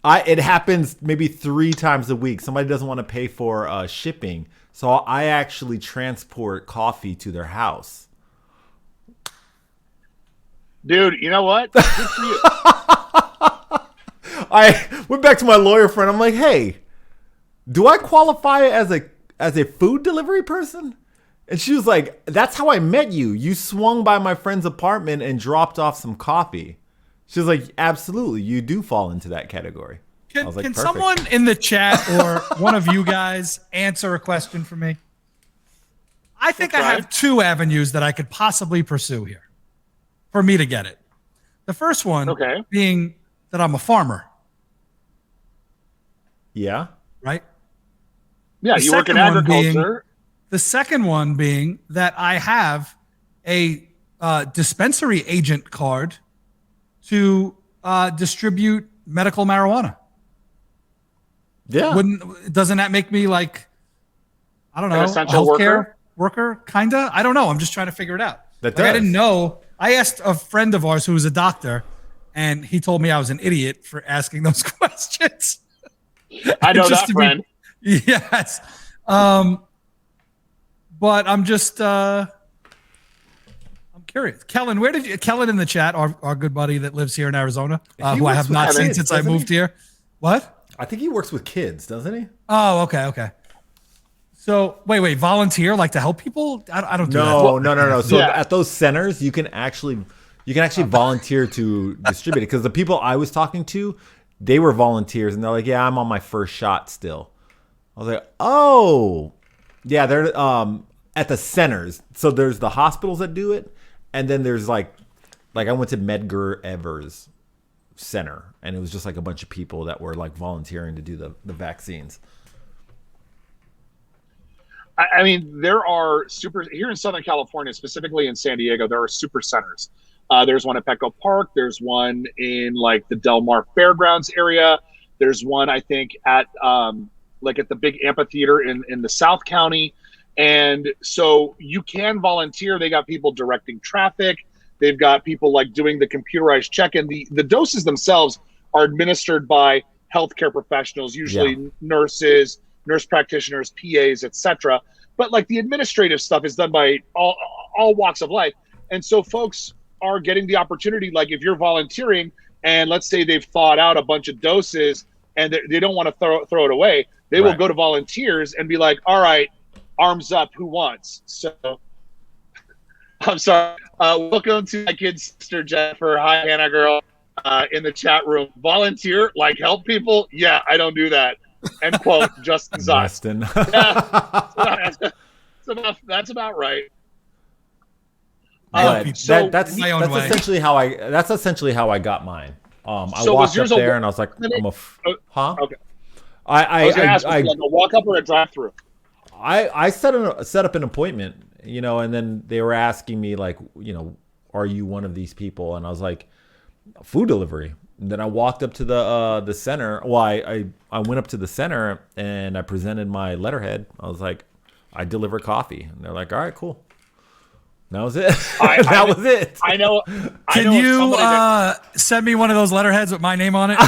It happens maybe 3 times a week. Somebody doesn't want to pay for shipping, so I actually transport coffee to their house. Dude, you know what? Good for you. I went back to my lawyer friend. I'm like, "Hey, do I qualify as a food delivery person?" And she was like, "That's how I met you. You swung by my friend's apartment and dropped off some coffee." She was like, "Absolutely, you do fall into that category." I was like, Can "Perfect." someone in the chat or one of you guys answer a question for me? I think I have 2 avenues that I could possibly pursue here for me to get it. The first one being that I'm a farmer. Yeah. Right? Yeah, you work in agriculture. The second one being that I have a dispensary agent card to distribute medical marijuana. Yeah. Doesn't that make me like, I don't know, an essential healthcare worker? Kinda. I don't know. I'm just trying to figure it out. I didn't know. I asked a friend of ours who was a doctor, and he told me I was an idiot for asking those questions. I know that friend. Yes. But I'm just I'm curious. Kellen, Kellen in the chat, our good buddy that lives here in Arizona, who I have not seen since I moved here. What? I think he works with kids, doesn't he? Oh, okay. So wait, volunteer like to help people? I don't do that. No. So at those centers, you can actually volunteer to distribute it, because the people I was talking to, they were volunteers, and they're like, "Yeah, I'm on my first shot still." I was like, "Oh, yeah." They're at the centers. So there's the hospitals that do it, and then there's like I went to Medgar Evers Center, and it was just like a bunch of people that were like volunteering to do the vaccines. I mean, there are here in Southern California, specifically in San Diego, there are super centers. There's one at Petco Park. There's one in like the Del Mar Fairgrounds area. There's one, I think, at at the big amphitheater in the South County. And so you can volunteer. They got people directing traffic. They've got people like doing the computerized check-in. The doses themselves are administered by healthcare professionals, usually nurses, nurse practitioners, PAs, etc. But like the administrative stuff is done by all walks of life. And so folks are getting the opportunity, like if you're volunteering and let's say they've thawed out a bunch of doses and they don't want to throw it away, they will go to volunteers and be like, "All right, arms up, who wants? So I'm sorry. Welcome to my kid sister Jennifer. Hi, Hannah girl. In the chat room, volunteer, like help people. Yeah, I don't do that. End quote. Justin Zotz. Yeah, that's about right. But that's essentially how I got mine. I walked up there and I was like, huh? Okay. I was gonna ask, like a walk up or a drive through? I set up an appointment, and then they were asking me like, are you one of these people? And I was like, food delivery. And then I walked up to the center. Well, I went up to the center and I presented my letterhead. I was like, I deliver coffee. And they're like, all right, cool. That was it. That was it. I know. Can you send me one of those letterheads with my name on it?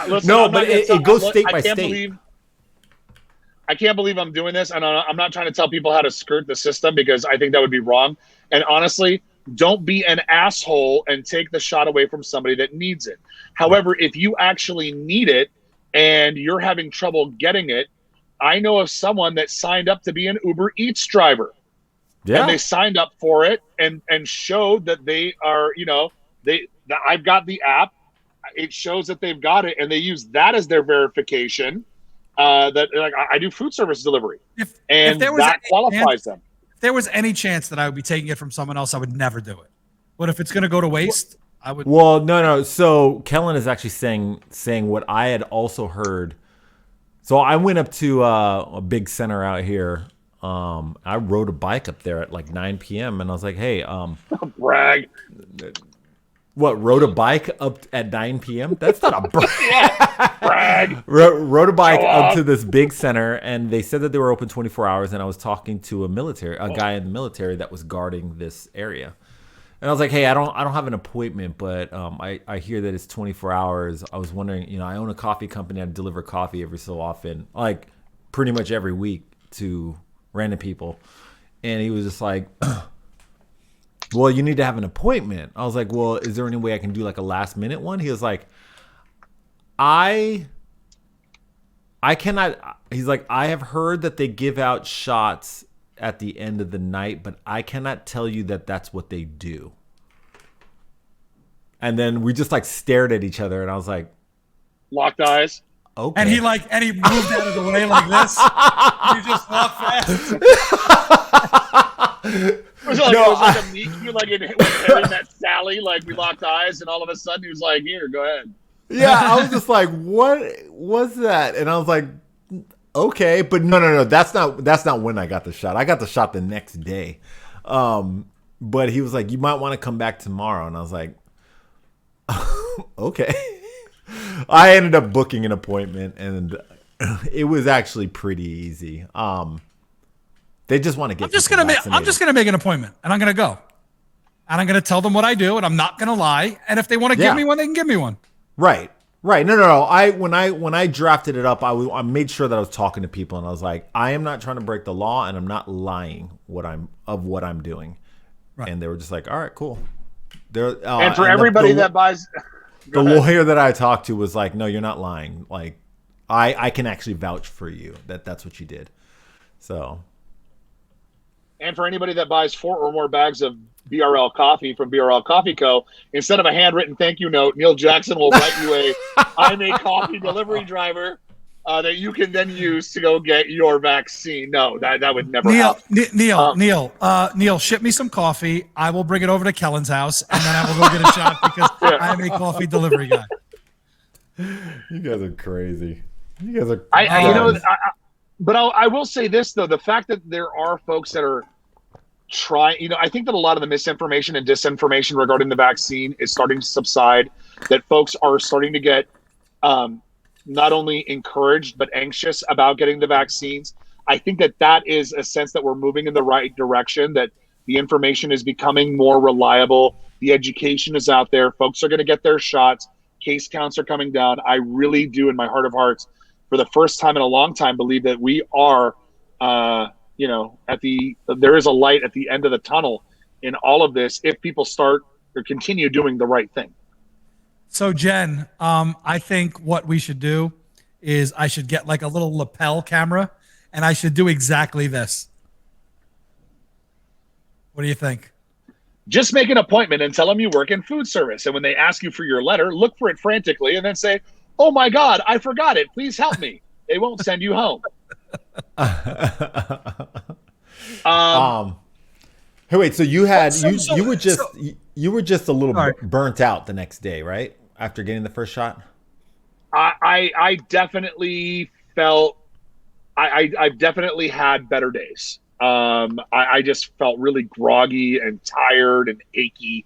Listen, no, but it goes state by state. I can't believe I'm doing this, and I'm not trying to tell people how to skirt the system because I think that would be wrong. And honestly, don't be an asshole and take the shot away from somebody that needs it. However, if you actually need it and you're having trouble getting it, I know of someone that signed up to be an Uber Eats driver. Yeah. And they signed up for it and showed that they are, I've got the app. It shows that they've got it, and they use that as their verification. That like I do food service delivery, if that qualifies them. If there was any chance that I would be taking it from someone else, I would never do it. But if it's going to go to waste, I would. Well, no. So Kellen is actually saying what I had also heard. So I went up to a big center out here. I rode a bike up there at like 9 p.m. and I was like, hey, brag. What, rode a bike up at 9 p.m.? That's not a brag. Yeah, brag. Rode a bike up to this big center, and they said that they were open 24 hours, and I was talking to a guy in the military that was guarding this area. And I was like, hey, I don't have an appointment, but I hear that it's 24 hours. I was wondering, I own a coffee company. I deliver coffee every so often, like pretty much every week to random people. And he was just like, well, you need to have an appointment. I was like, well, is there any way I can do like a last minute one? He was like, I cannot. He's like, I have heard that they give out shots at the end of the night, but I cannot tell you that that's what they do. And then we just like stared at each other, and I was like, locked eyes. Okay. And he moved out of the way like this. You just walk fast. It was like a meet cute, like in that Sally, like we locked eyes, and all of a sudden he was like, "Here, go ahead." Yeah, I was just like, "What was that?" And I was like, "Okay," but no, that's not when I got the shot. I got the shot the next day. But he was like, "You might want to come back tomorrow," and I was like, "Okay." I ended up booking an appointment, and it was actually pretty easy. They just want to get. I'm just gonna make an appointment, and I'm gonna go, and I'm gonna tell them what I do, and I'm not gonna lie. And if they want to give me one, they can give me one. Right. No. When I drafted it up, I made sure that I was talking to people, and I was like, I am not trying to break the law, and I'm not lying what I'm doing. Right. And they were just like, all right, cool. And for everybody that buys, the lawyer that I talked to was like, no, you're not lying. Like, I can actually vouch for you that's what you did. So. And for anybody that buys 4 or more bags of BRL coffee from BRL Coffee Co., instead of a handwritten thank you note, Neil Jackson will write you I'm a coffee delivery driver that you can then use to go get your vaccine. No, that would never happen. Neil, ship me some coffee. I will bring it over to Kellen's house, and then I will go get a shot because I'm a coffee delivery guy. You guys are crazy. You guys are. But I will say this, though. The fact that there are folks that are trying, I think that a lot of the misinformation and disinformation regarding the vaccine is starting to subside, that folks are starting to get not only encouraged, but anxious about getting the vaccines. I think that is a sense that we're moving in the right direction, that the information is becoming more reliable. The education is out there. Folks are going to get their shots. Case counts are coming down. I really do, in my heart of hearts, for the first time in a long time, believe that we are, there is a light at the end of the tunnel in all of this if people start or continue doing the right thing. So, Jen, I think what we should do is I should get like a little lapel camera, and I should do exactly this. What do you think? Just make an appointment and tell them you work in food service. And when they ask you for your letter, look for it frantically and then say, "Oh my God, I forgot it. Please help me." They won't send you home. Hey, wait. So you had you were just a little burnt out the next day, right? After getting the first shot. I definitely felt I've definitely had better days. I just felt really groggy and tired and achy.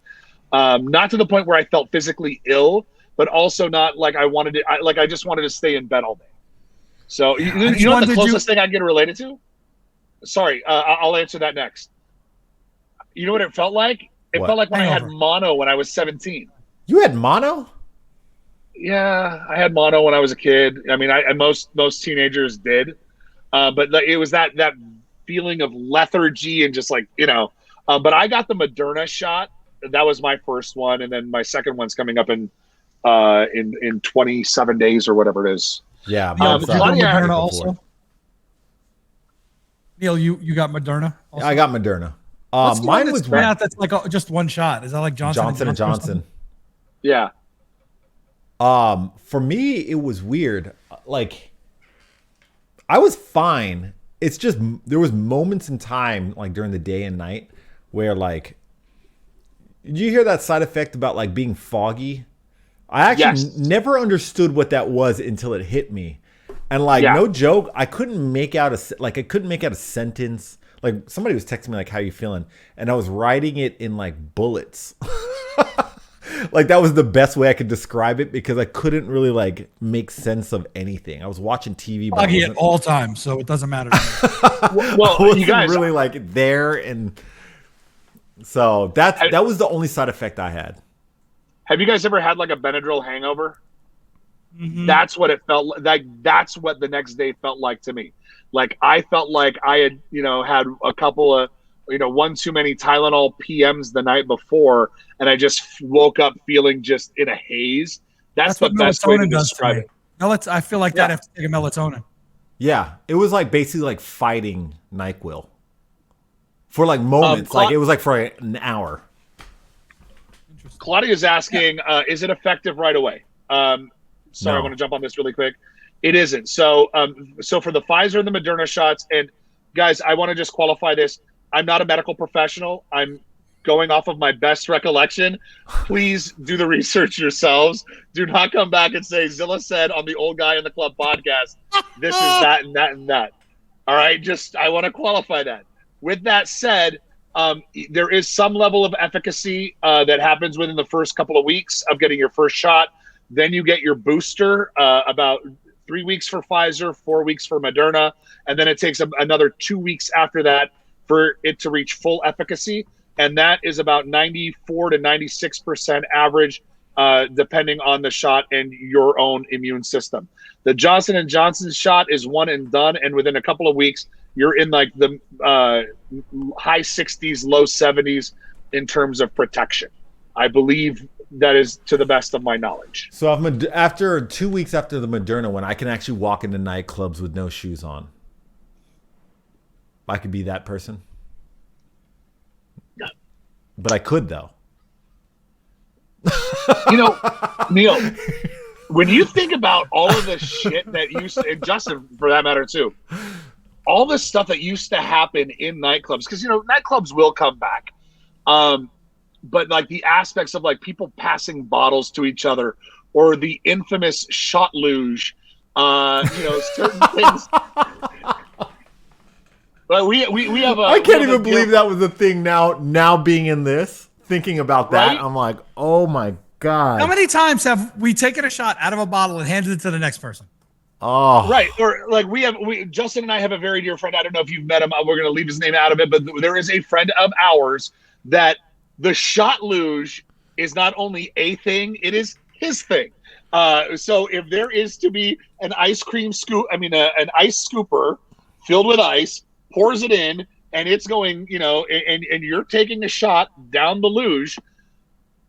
Not to the point where I felt physically ill, but also not like I wanted to. I just wanted to stay in bed all day. So you know what the closest thing I can relate it to? Sorry, I'll answer that next. You know what it felt like? It felt like when I had mono when I was 17. You had mono? Yeah, I had mono when I was a kid. I mean, most teenagers did, but it was that feeling of lethargy and just like But I got the Moderna shot. That was my first one, and then my second one's coming up in 27 days or whatever it is. Yeah, did you get Moderna also? Neil, you got Moderna also? I got Moderna. Mine was that's like just one shot. Is that like Johnson & Johnson? Yeah. For me, it was weird. Like, I was fine. It's just there was moments in time, like during the day and night, where like, did you hear that side effect about like being foggy? I actually never understood what that was until it hit me, and like no joke, I couldn't make out a sentence. Like somebody was texting me like, "How you feeling?" and I was writing it in like bullets. Like that was the best way I could describe it because I couldn't really like make sense of anything. I was watching TV, but foggy at all times, so it doesn't matter to me. Well, you guys really like there, and so that was the only side effect I had. Have you guys ever had like a Benadryl hangover? Mm-hmm. That's what it felt like. That's what the next day felt like to me. Like I felt like I had, had a couple of, one too many Tylenol PMs the night before, and I just woke up feeling just in a haze. That's the best way to describe it. I feel like that after taking melatonin. Yeah, it was like basically like fighting NyQuil for like moments. Like it was like for an hour. Claudia's asking, is it effective right away? Sorry, I want to jump on this really quick. It isn't. So for the Pfizer and the Moderna shots, and guys, I want to just qualify this. I'm not a medical professional. I'm going off of my best recollection. Please do the research yourselves. Do not come back and say Zilla said on the Old Guy in the Club podcast, this is that and that and that. All right. I want to qualify that. With that said, there is some level of efficacy that happens within the first couple of weeks of getting your first shot. Then you get your booster about 3 weeks for Pfizer, 4 weeks for Moderna. And then it takes another 2 weeks after that for it to reach full efficacy. And that is about 94 to 96% average, depending on the shot and your own immune system. The Johnson & Johnson shot is one and done. And within a couple of weeks, you're in like the high 60s, low 70s in terms of protection. I believe that is to the best of my knowledge. So after 2 weeks after the Moderna one, I can actually walk into nightclubs with no shoes on. I could be that person. Yeah. But I could, though. Neil, when you think about all of the shit that and Justin, for that matter, too, all the stuff that used to happen in nightclubs, because, nightclubs will come back. But like the aspects of like people passing bottles to each other or the infamous shot luge, certain things. But we have I can't even believe that was a thing now being in this, thinking about that. Right? I'm like, oh my God. How many times have we taken a shot out of a bottle and handed it to the next person? Oh, right. Or like Justin and I have a very dear friend. I don't know if you've met him. We're going to leave his name out of it, but there is a friend of ours that the shot luge is not only a thing, it is his thing. So if there is to be an ice scooper filled with ice, pours it in, and it's going, and you're taking a shot down the luge,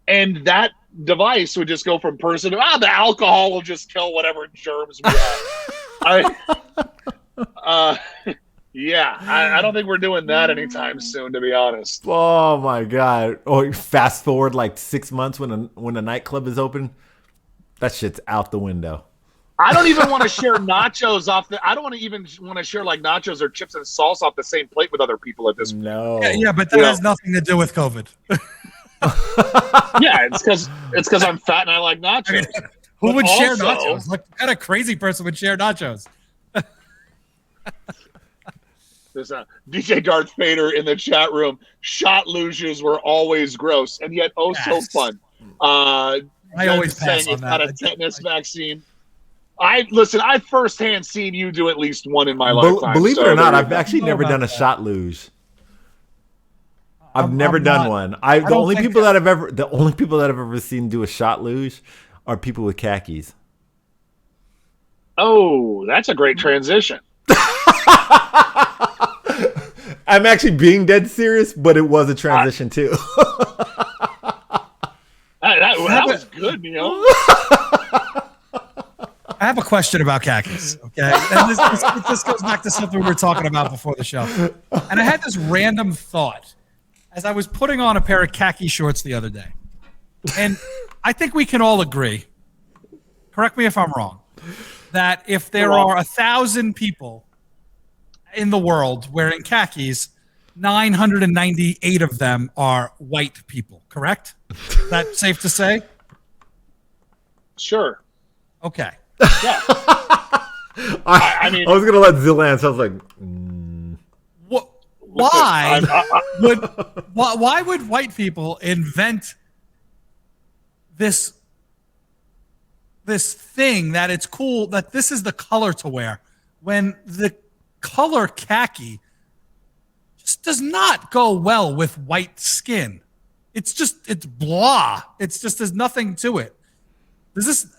and that device would just go from person to, the alcohol will just kill whatever germs we have. Yeah, I don't think we're doing that anytime soon, to be honest. Oh my god! Or fast forward like 6 months when a nightclub is open, that shit's out the window. I don't even want to share nachos off the. I don't even want to share like nachos or chips and salsa off the same plate with other people at this point. No. Yeah, but that has nothing to do with COVID. Yeah, it's because I'm fat and I like nachos. I mean, who would share nachos? Like, what kind of crazy person would share nachos? There's a DJ Darth Vader in the chat room. Shot luges were always gross and yet so fun. I always pass on that. Not a tetanus vaccine. I've firsthand seen you do at least one in my lifetime. Believe it or not, I've actually never done a shot luge. I've never done one. The only people that I've ever seen do a shot luge are people with khakis. Oh, that's a great transition. I'm actually being dead serious, but it was a transition too. that was good, Neil. I have a question about khakis, okay? And this goes back to something we were talking about before the show. And I had this random thought as I was putting on a pair of khaki shorts the other day. And I think we can all agree, correct me if I'm wrong, that if there are 1,000 people in the world wearing khakis, 998 of them are white people, correct? Is that safe to say? Sure. Okay. Yeah. I mean, I was gonna let Zill answer. I was like, why would white people invent this thing that it's cool that this is the color to wear when the color khaki just does not go well with white skin? It's blah. It's just there's nothing to it.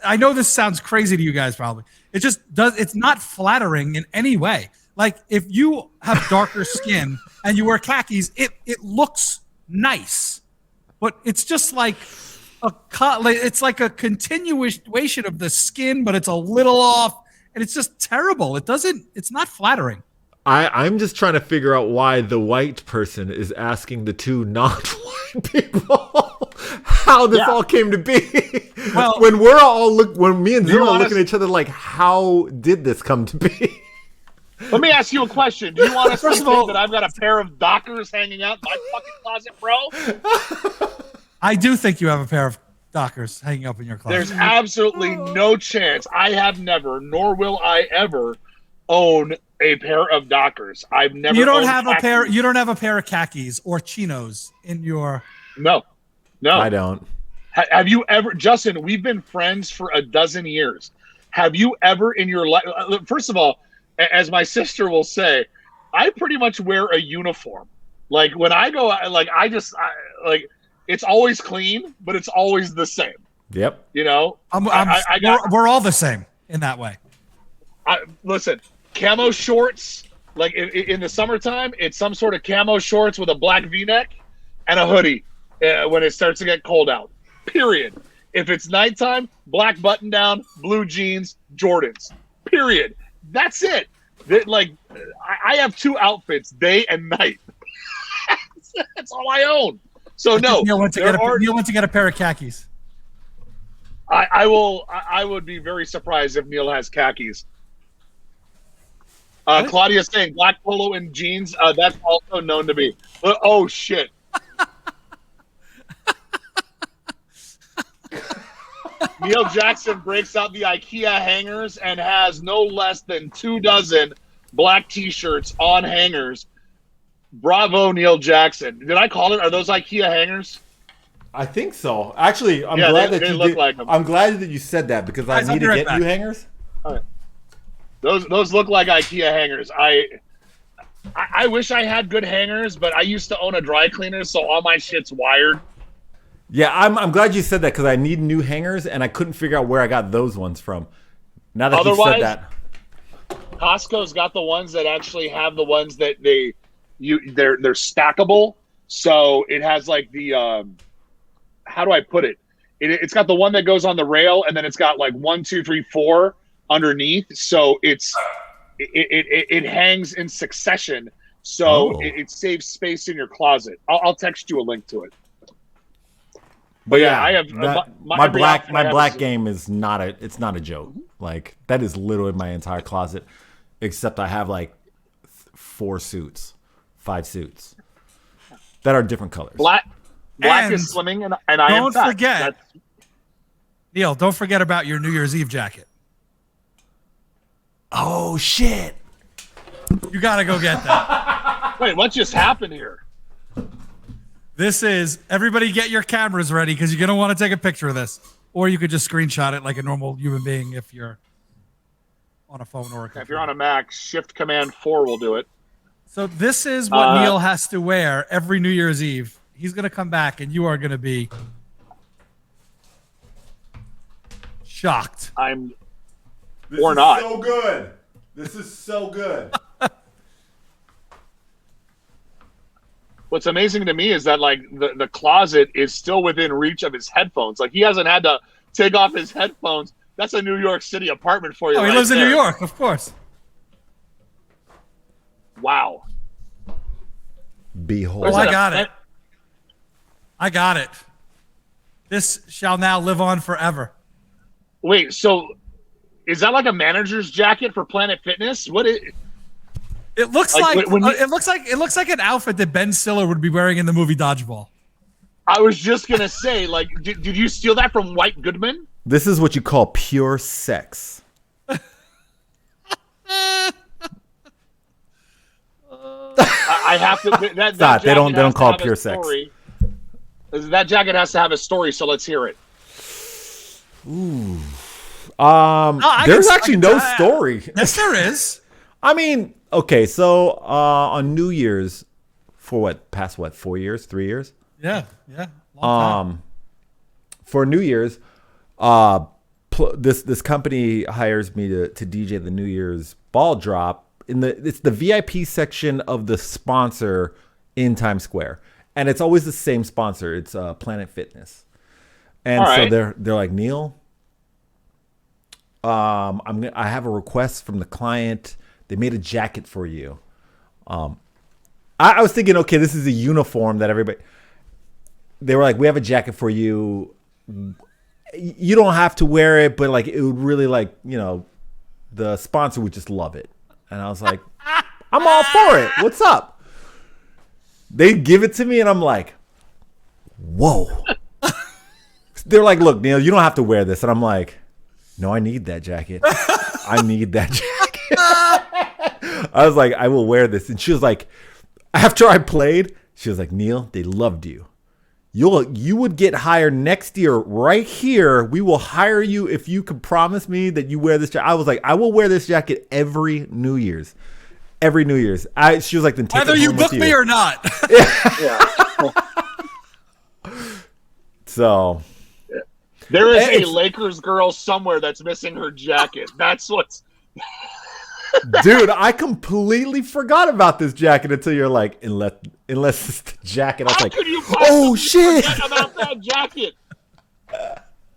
I know this sounds crazy to you guys probably. It just does. It's not flattering in any way. Like if you have darker skin and you wear khakis, it looks nice, but it's just like it's like a continuation of the skin, but it's a little off, and it's just terrible. It's not flattering. I'm just trying to figure out why the white person is asking the two non-white people how this all came to be. Well, when me and Zilla are looking at each other like, how did this come to be? Let me ask you a question. Do you want us to think that I've got a pair of Dockers hanging out in my fucking closet, bro? I do think you have a pair of Dockers hanging up in your closet. There's absolutely no chance. I have never, nor will I ever, own a pair of Dockers. I've never. You don't have khakis. A pair. You don't have a pair of khakis or chinos in your. No, I don't. Have you ever, Justin? We've been friends for a dozen years. Have you ever in your life? First of all, as my sister will say, I pretty much wear a uniform. Like when I go, like it's always clean, but it's always the same. Yep. You know, we're all the same in that way. Listen, camo shorts, like in the summertime, it's some sort of camo shorts with a black V-neck and a hoodie when it starts to get cold out. Period. If it's nighttime, black button down, blue jeans, Jordans. Period. That's it. I have two outfits, day and night. That's all I own. So no. Neil went to get a pair of khakis. I would be very surprised if Neil has khakis. Claudia's saying black polo and jeans. That's also known to be. Oh shit. Neil Jackson breaks out the IKEA hangers and has no less than 24 black T-shirts on hangers. Bravo, Neil Jackson. Did I call it? Are those IKEA hangers? I think so. Actually, I'm glad that you look like them. I'm glad that you said that because I need to get new hangers. All right. Those look like IKEA hangers. I wish I had good hangers, but I used to own a dry cleaner, so all my shit's wired. Yeah, I'm glad you said that because I need new hangers, and I couldn't figure out where I got those ones from. Now that you said that, Costco's got the ones that actually have the ones that they're stackable. So it has like the how do I put it? It's got the one that goes on the rail, and then it's got like 1, 2, 3, 4 underneath. So it's it hangs in succession, so it saves space in your closet. I'll text you a link to it. But yeah, I have my black game is not a joke. Like that is literally my entire closet, except I have like 5 suits that are different colors. Black is slimming, and I am fat. Don't forget, Neil. Don't forget about your New Year's Eve jacket. Oh shit! You gotta go get that. Wait, what just happened here? This is everybody. Get your cameras ready because you're gonna want to take a picture of this, or you could just screenshot it like a normal human being if you're on a phone or a computer. If you're on a Mac, Shift Command 4 will do it. So this is what Neil has to wear every New Year's Eve. He's gonna come back, and you are gonna be shocked. This is not. So good. This is so good. What's amazing to me is that like the closet is still within reach of his headphones. Like he hasn't had to take off his headphones. That's a New York City apartment for you. Oh, he lives in New York, of course. Wow. Behold. Oh, I got it. I got it. This shall now live on forever. Wait, so is that like a manager's jacket for Planet Fitness? What is? It looks it looks like an outfit that Ben Stiller would be wearing in the movie Dodgeball. I was just gonna say, like, did you steal that from White Goodman? This is what you call pure sex. I have to. That they don't call it pure sex. That jacket has to have a story, so let's hear it. Ooh. There's actually no story. Yes, there is. I mean, okay, so on New Year's, for past 4 years, 3 years? Yeah, long time. For New Year's, this company hires me to DJ the New Year's ball drop it's the VIP section of the sponsor in Times Square, and it's always the same sponsor. It's Planet Fitness, and so they're like, Neil, I have a request from the client. They made a jacket for you. I was thinking, okay, this is a uniform that everybody. They were like, we have a jacket for you. You don't have to wear it, but like it would really the sponsor would just love it. And I was like, I'm all for it. What's up? They give it to me, and I'm like, whoa. They're like, look, Neil, you don't have to wear this. And I'm like, no, I need that jacket. I need that jacket. I was like, I will wear this. And she was like, after I played, she was like, Neil, they loved you. You would get hired next year right here. We will hire you if you can promise me that you wear this jacket. I was like, I will wear this jacket every New Year's. Every New Year's. She was like, then take whether it you home book with me you. or not. Yeah. So there is a Lakers girl somewhere that's missing her jacket. That's what's. Dude, I completely forgot about this jacket until you're like, unless it's the jacket. I was like, oh shit! Forget about that jacket.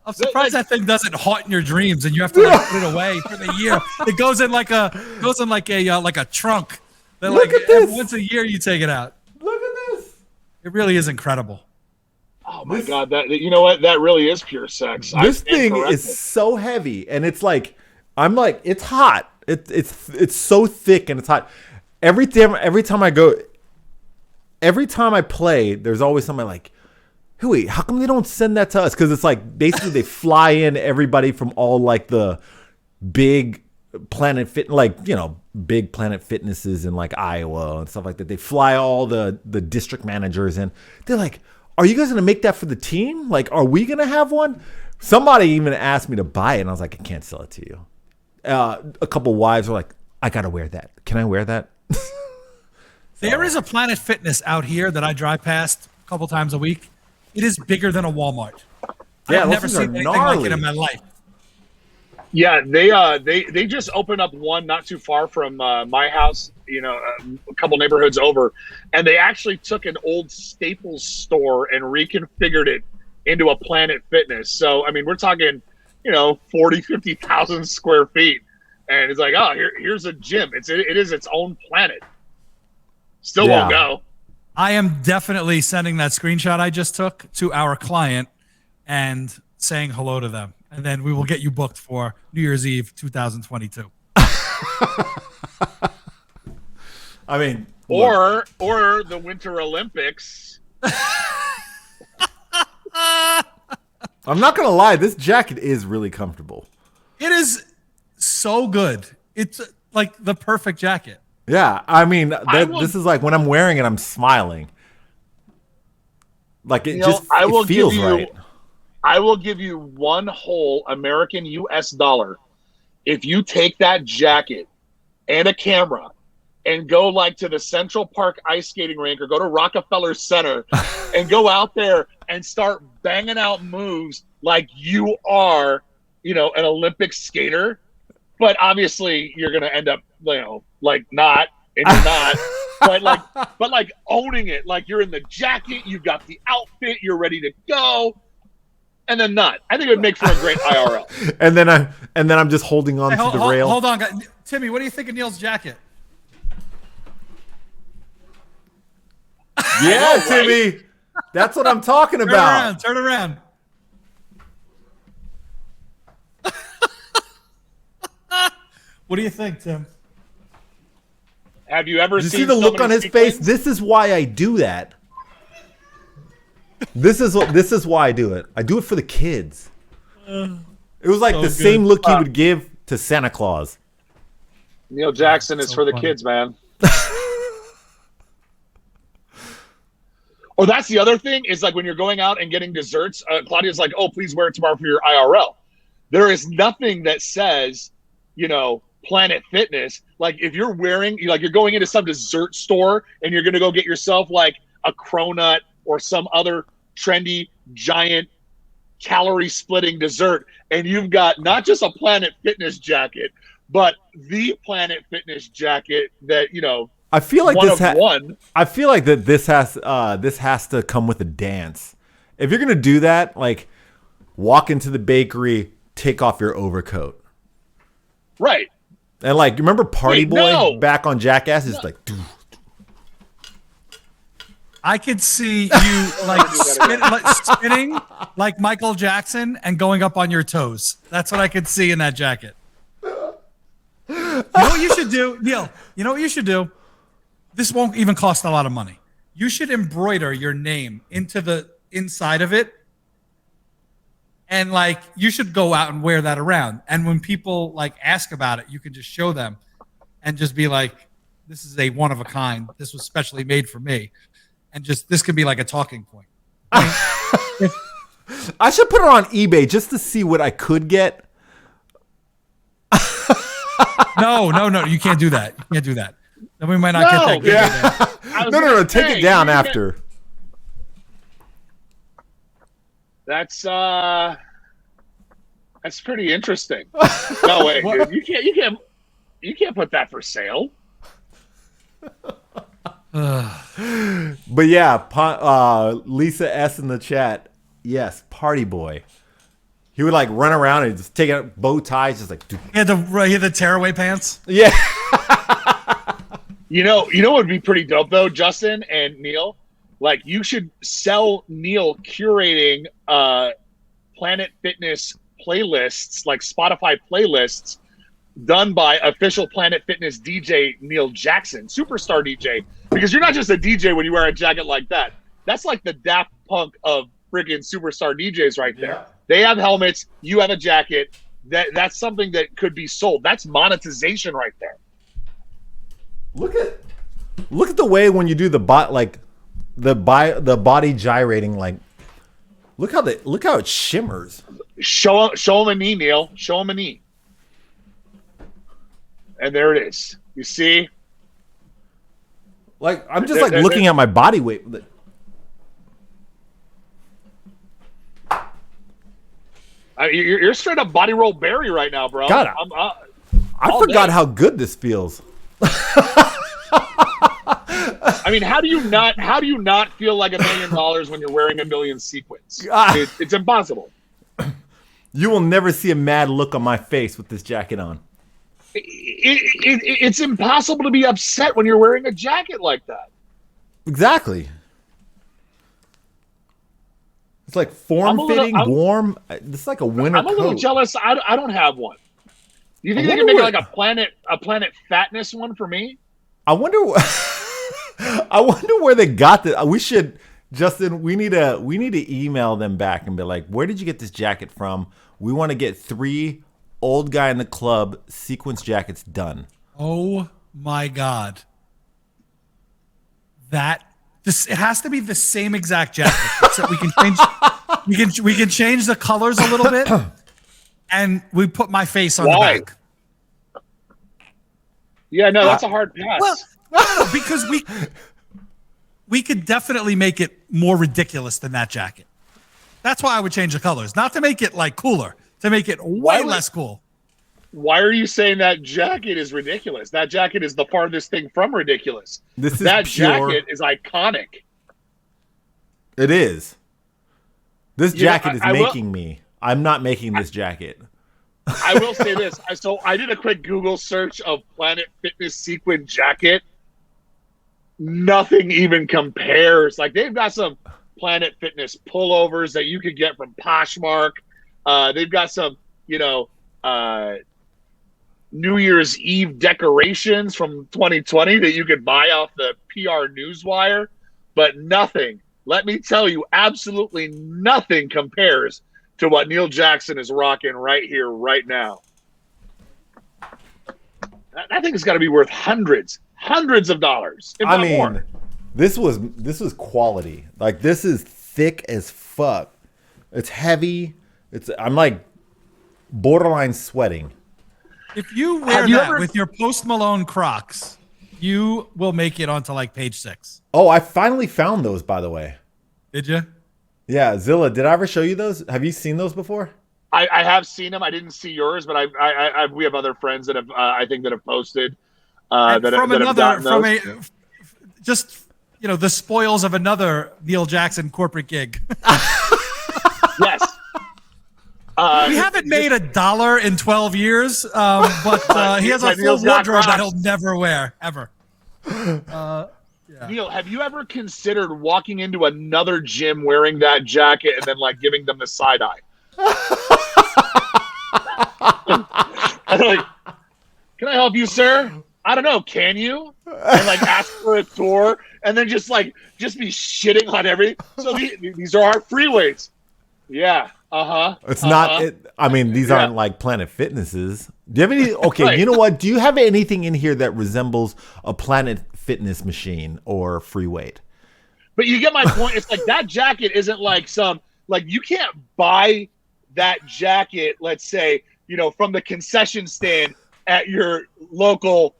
I'm surprised that thing doesn't haunt in your dreams, and you have to put it away for the year. It goes in like a trunk. That, Look at this. Once a year, you take it out. Look at this. It really is incredible. Oh my god! You know what? That really is pure sex. This thing is so heavy, and it's like, I'm like, it's hot. It's so thick and it's hot. Every time I play, there's always somebody like, wait, how come they don't send that to us? Because it's like basically they fly in everybody from all like the big Planet big Planet Fitnesses in like Iowa and stuff like that. They fly all the district managers in. They're like, are you guys gonna make that for the team? Like, are we gonna have one? Somebody even asked me to buy it, and I was like, I can't sell it to you. A couple wives were like, I gotta wear that. Can I wear that? There is a Planet Fitness out here that I drive past a couple times a week. It is bigger than a Walmart. Yeah, I've never seen anything like it in my life. Yeah, they just opened up one not too far from my house, a couple neighborhoods over, and they actually took an old Staples store and reconfigured it into a Planet Fitness. So, I mean, we're talking 40, 50,000 square feet. And it's like, oh, here's a gym. It is its own planet. Still won't go. I am definitely sending that screenshot I just took to our client and saying hello to them. And then we will get you booked for New Year's Eve 2022. I mean, or the Winter Olympics. I'm not going to lie. This jacket is really comfortable. It is so good. It's like the perfect jacket. Yeah. I mean, this is like when I'm wearing it, I'm smiling. Like it it feels right. I will give you one whole American US dollar if you take that jacket and a camera and go like to the Central Park ice skating rink or go to Rockefeller Center and go out there and start banging out moves like you are, an Olympic skater. But obviously you're going to end up, like not, and you're not, but like owning it. Like you're in the jacket, you've got the outfit, you're ready to go. And then not. I think it would make for a great IRL. and then I'm just holding on to the rail. Hold on, guys. Timmy, what do you think of Neil's jacket? Yeah, right? Timmy. That's what I'm talking about. Turn around. What do you think, Tim? Have you ever seen the look on his face? This is why I do that. This is why I do it. I do it for the kids. It was like the same look he would give to Santa Claus. Neil Jackson is for the kids, man. Or that's the other thing is like when you're going out and getting desserts, Claudia's like, oh, please wear it tomorrow for your IRL. There is nothing that says, Planet Fitness. Like if you're wearing, you're going into some dessert store and you're going to go get yourself like a cronut or some other trendy, giant, calorie-splitting dessert, and you've got not just a Planet Fitness jacket, but the Planet Fitness jacket that, I feel like I feel like that this has to come with a dance. If you're gonna do that, like walk into the bakery, take off your overcoat. Right. And like, remember Party Boy back on Jackass? It's like, I could see you like spinning like Michael Jackson and going up on your toes. That's what I could see in that jacket. You know what you should do, Neil? You know what you should do? This won't even cost a lot of money. You should embroider your name into the inside of it. And like, you should go out and wear that around. And when people like ask about it, you can just show them and just be like, this is a one of a kind. This was specially made for me. And just, this could be like a talking point. I should put it on eBay just to see what I could get. No. You can't do that. You can't do that. Then we might not get that. Yeah. No. Take it down after. That's pretty interesting. No way, dude. You can't put that for sale. But yeah, Lisa S in the chat. Yes, Party Boy. He would like run around and just take out bow ties, just like. He had the tearaway pants. Yeah. You know what would be pretty dope though, Justin and Neil? Like you should sell Neil curating Planet Fitness playlists, like Spotify playlists, done by official Planet Fitness DJ Neil Jackson, superstar DJ. Because you're not just a DJ when you wear a jacket like that. That's like the Daft Punk of friggin' superstar DJs right there. Yeah. They have helmets. You have a jacket. That's something that could be sold. That's monetization right there. Look at the way when you do the body gyrating. Like, look how it shimmers. Show him a knee, Neil. Show him a knee. And there it is. You see? Like, I'm just looking at my body weight. You're straight up body roll Barry right now, bro. God, I forgot how good this feels. I mean, how do you not feel like $1 million when you're wearing $1 million sequins? It's impossible. You will never see a mad look on my face with this jacket on. It's impossible to be upset when you're wearing a jacket like that. Exactly. It's like form-fitting, warm. It's like a winter coat. I'm a little jealous. I don't have one. You think they can make like a planet fatness one for me? I wonder. I wonder where they got this. We should, Justin. We need to email them back and be like, "Where did you get this jacket from? We want to get 3 old guy in the club sequence jackets done." Oh my God! It has to be the same exact jacket. So we can change the colors a little bit, and we put my face on the back. Yeah, no, that's a hard pass. Well, no, because we could definitely make it more ridiculous than that jacket. That's why I would change the colors, not to make it like cooler, to make it way less cool. Why are you saying that jacket is ridiculous? That jacket is the farthest thing from ridiculous. That jacket is iconic. It is. This jacket is making me. I'm not making this jacket. I will say this. So I did a quick Google search of Planet Fitness sequin jacket. Nothing even compares. Like, they've got some Planet Fitness pullovers that you could get from Poshmark. They've got some, New Year's Eve decorations from 2020 that you could buy off the PR Newswire, but nothing. Let me tell you, absolutely nothing compares to what Neil Jackson is rocking right here, right now. That thing has got to be worth hundreds of dollars. If not more. this was quality. Like, this is thick as fuck. It's heavy. I'm like borderline sweating. If you wear that with your Post Malone Crocs, you will make it onto like page 6. Oh, I finally found those, by the way. Did you? Yeah, Zilla, did I ever show you those? Have you seen those before? I have seen them. I didn't see yours, but we have other friends that have I think that have posted the spoils of another Neil Jackson corporate gig. Yes. We haven't made $1 in 12 years, but he has a full wardrobe that he'll never wear, ever. Yeah. Neil, have you ever considered walking into another gym wearing that jacket and then like giving them the side eye? I'm like, can I help you, sir? I don't know. Can you? And like ask for a tour and then just be shitting on everything. So these are our free weights. Yeah. It's not. These aren't like Planet Fitnesses. Do you have any? Okay, right. You know what? Do you have anything in here that resembles a Planet Fitness machine or free weight? But you get my point. It's like that jacket isn't like you can't buy that jacket. Let's say from the concession stand at your local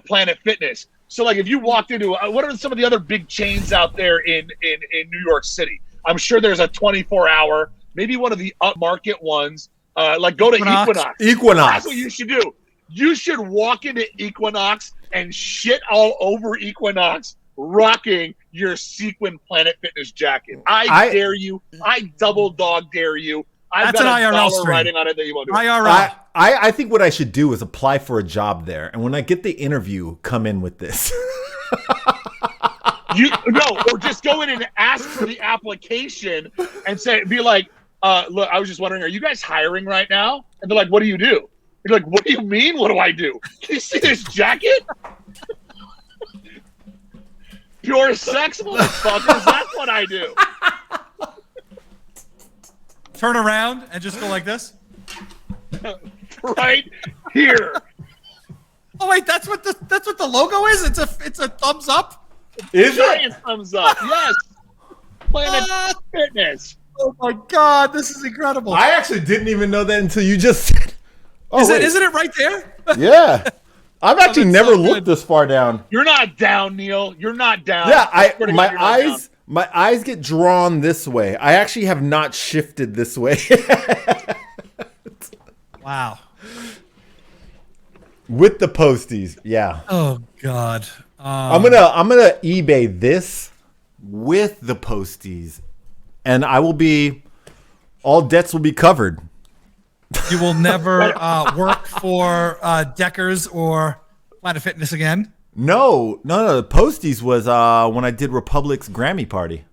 Planet Fitness. So like if you walked into what are some of the other big chains out there in New York City? I'm sure there's a 24-hour. Maybe one of the upmarket ones, like go to Equinox. That's what you should do. You should walk into Equinox and shit all over Equinox, rocking your sequin Planet Fitness jacket. I dare you. I double dog dare you. I've got an IRL writing on it that you won't do. IRL. I think what I should do is apply for a job there, and when I get the interview, come in with this. Or just go in and ask for the application and be like, look, I was just wondering, are you guys hiring right now? And they're like, what do you do? You're like, what do you mean? What do I do? Can you see this jacket? Pure sex, motherfuckers. That's what I do. Turn around and just go like this. Right here. Oh wait, that's what the logo is. It's a thumbs up. Is it? Thumbs up. Yes. Planet Fitness. Oh my God, this is incredible. I actually didn't even know that until you just said. Isn't it right there? Yeah. I've actually never looked this far down. You're not down, Neil. You're not down. Yeah, my eyes get drawn this way. I actually have not shifted this way. Wow. With the posties, yeah. Oh God. I'm gonna eBay this with the posties, and all debts will be covered. You will never work for Deckers or Planet Fitness again. No. The Posties was when I did Republic's Grammy party.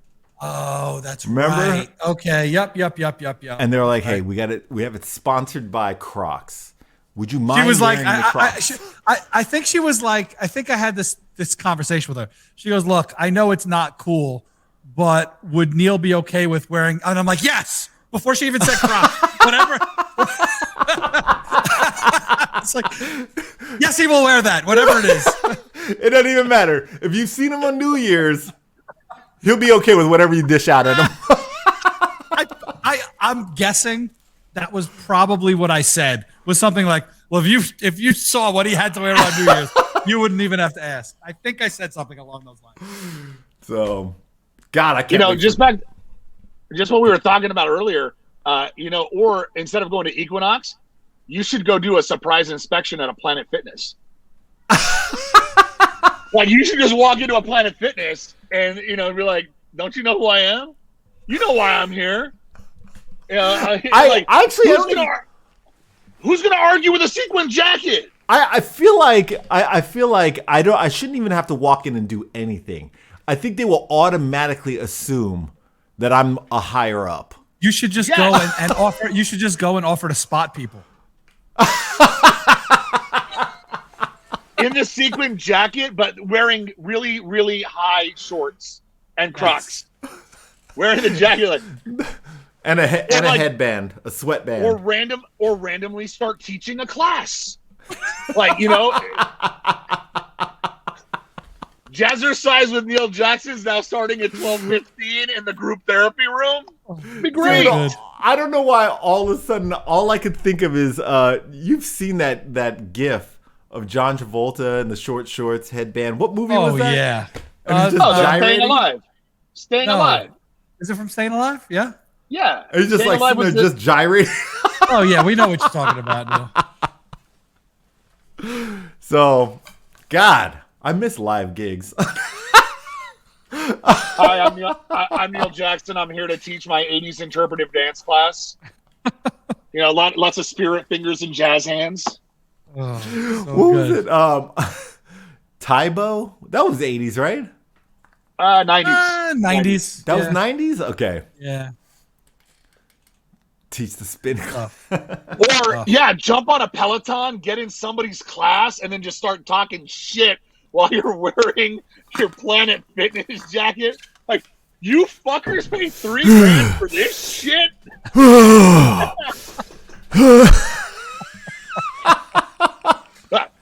Oh, that's Remember? right. Okay. Yep. And they're like, "Hey, we have it sponsored by Crocs. Would you mind?" She was like, wearing your Crocs? I think she was like, I think I had this conversation with her. She goes, "Look, I know it's not cool, but would Neil be okay with wearing?" And I'm like, "Yes." Before she even said Crocs, whatever. It's like, yes, he will wear that, whatever it is. It doesn't even matter. If you've seen him on New Year's, he'll be okay with whatever you dish out at him. I'm guessing that was probably what I said. Was something like, "Well, if you saw what he had to wear on New Year's, you wouldn't even have to ask." I think I said something along those lines. So, God, I can't. Just what we were talking about earlier. Or instead of going to Equinox, you should go do a surprise inspection at a Planet Fitness. Like, you should just walk into a Planet Fitness and be like, "Don't you know who I am? You know why I'm here." Who's gonna argue with a sequin jacket? I feel like I shouldn't even have to walk in and do anything. I think they will automatically assume that I'm a higher up. You should just go and offer. You should just go and offer to spot people. In the sequin jacket, but wearing really, really high shorts and Crocs. Wearing the jacket like, and a headband, a sweatband, or randomly start teaching a class. Jazzercise with Neil Jackson's now starting at 12:15 in the group therapy room. It'd be great. Dude, I don't know why all of a sudden all I could think of is you've seen that GIF of John Travolta in the short shorts, headband. What movie was that? Oh yeah. Staying Alive. Staying Alive. Is it from Staying Alive? Yeah. Yeah. He's just like sitting there just gyrating. Oh yeah, we know what you're talking about now. So, God, I miss live gigs. Hi, I'm Neil Jackson. I'm here to teach my 80s interpretive dance class. Lots of spirit fingers and jazz hands. Oh, so what good. was it? Tybo? That was 80s, right? 90s. 90s. That was 90s? Okay. Yeah. Teach the spin. Jump on a Peloton, get in somebody's class, and then just start talking shit while you're wearing your Planet Fitness jacket. Like, you fuckers pay $3,000 for this shit?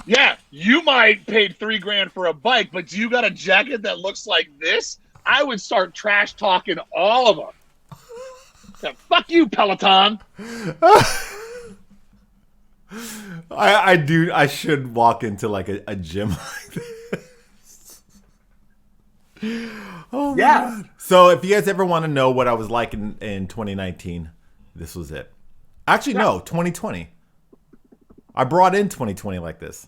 Yeah, you might pay $3,000 for a bike, but you got a jacket that looks like this? I would start trash talking all of them. Yeah, fuck you, Peloton. I should walk into like a gym like this. Oh my God. So if you guys ever want to know what I was like in 2019, this was it. Actually, no, 2020. I brought in 2020 like this.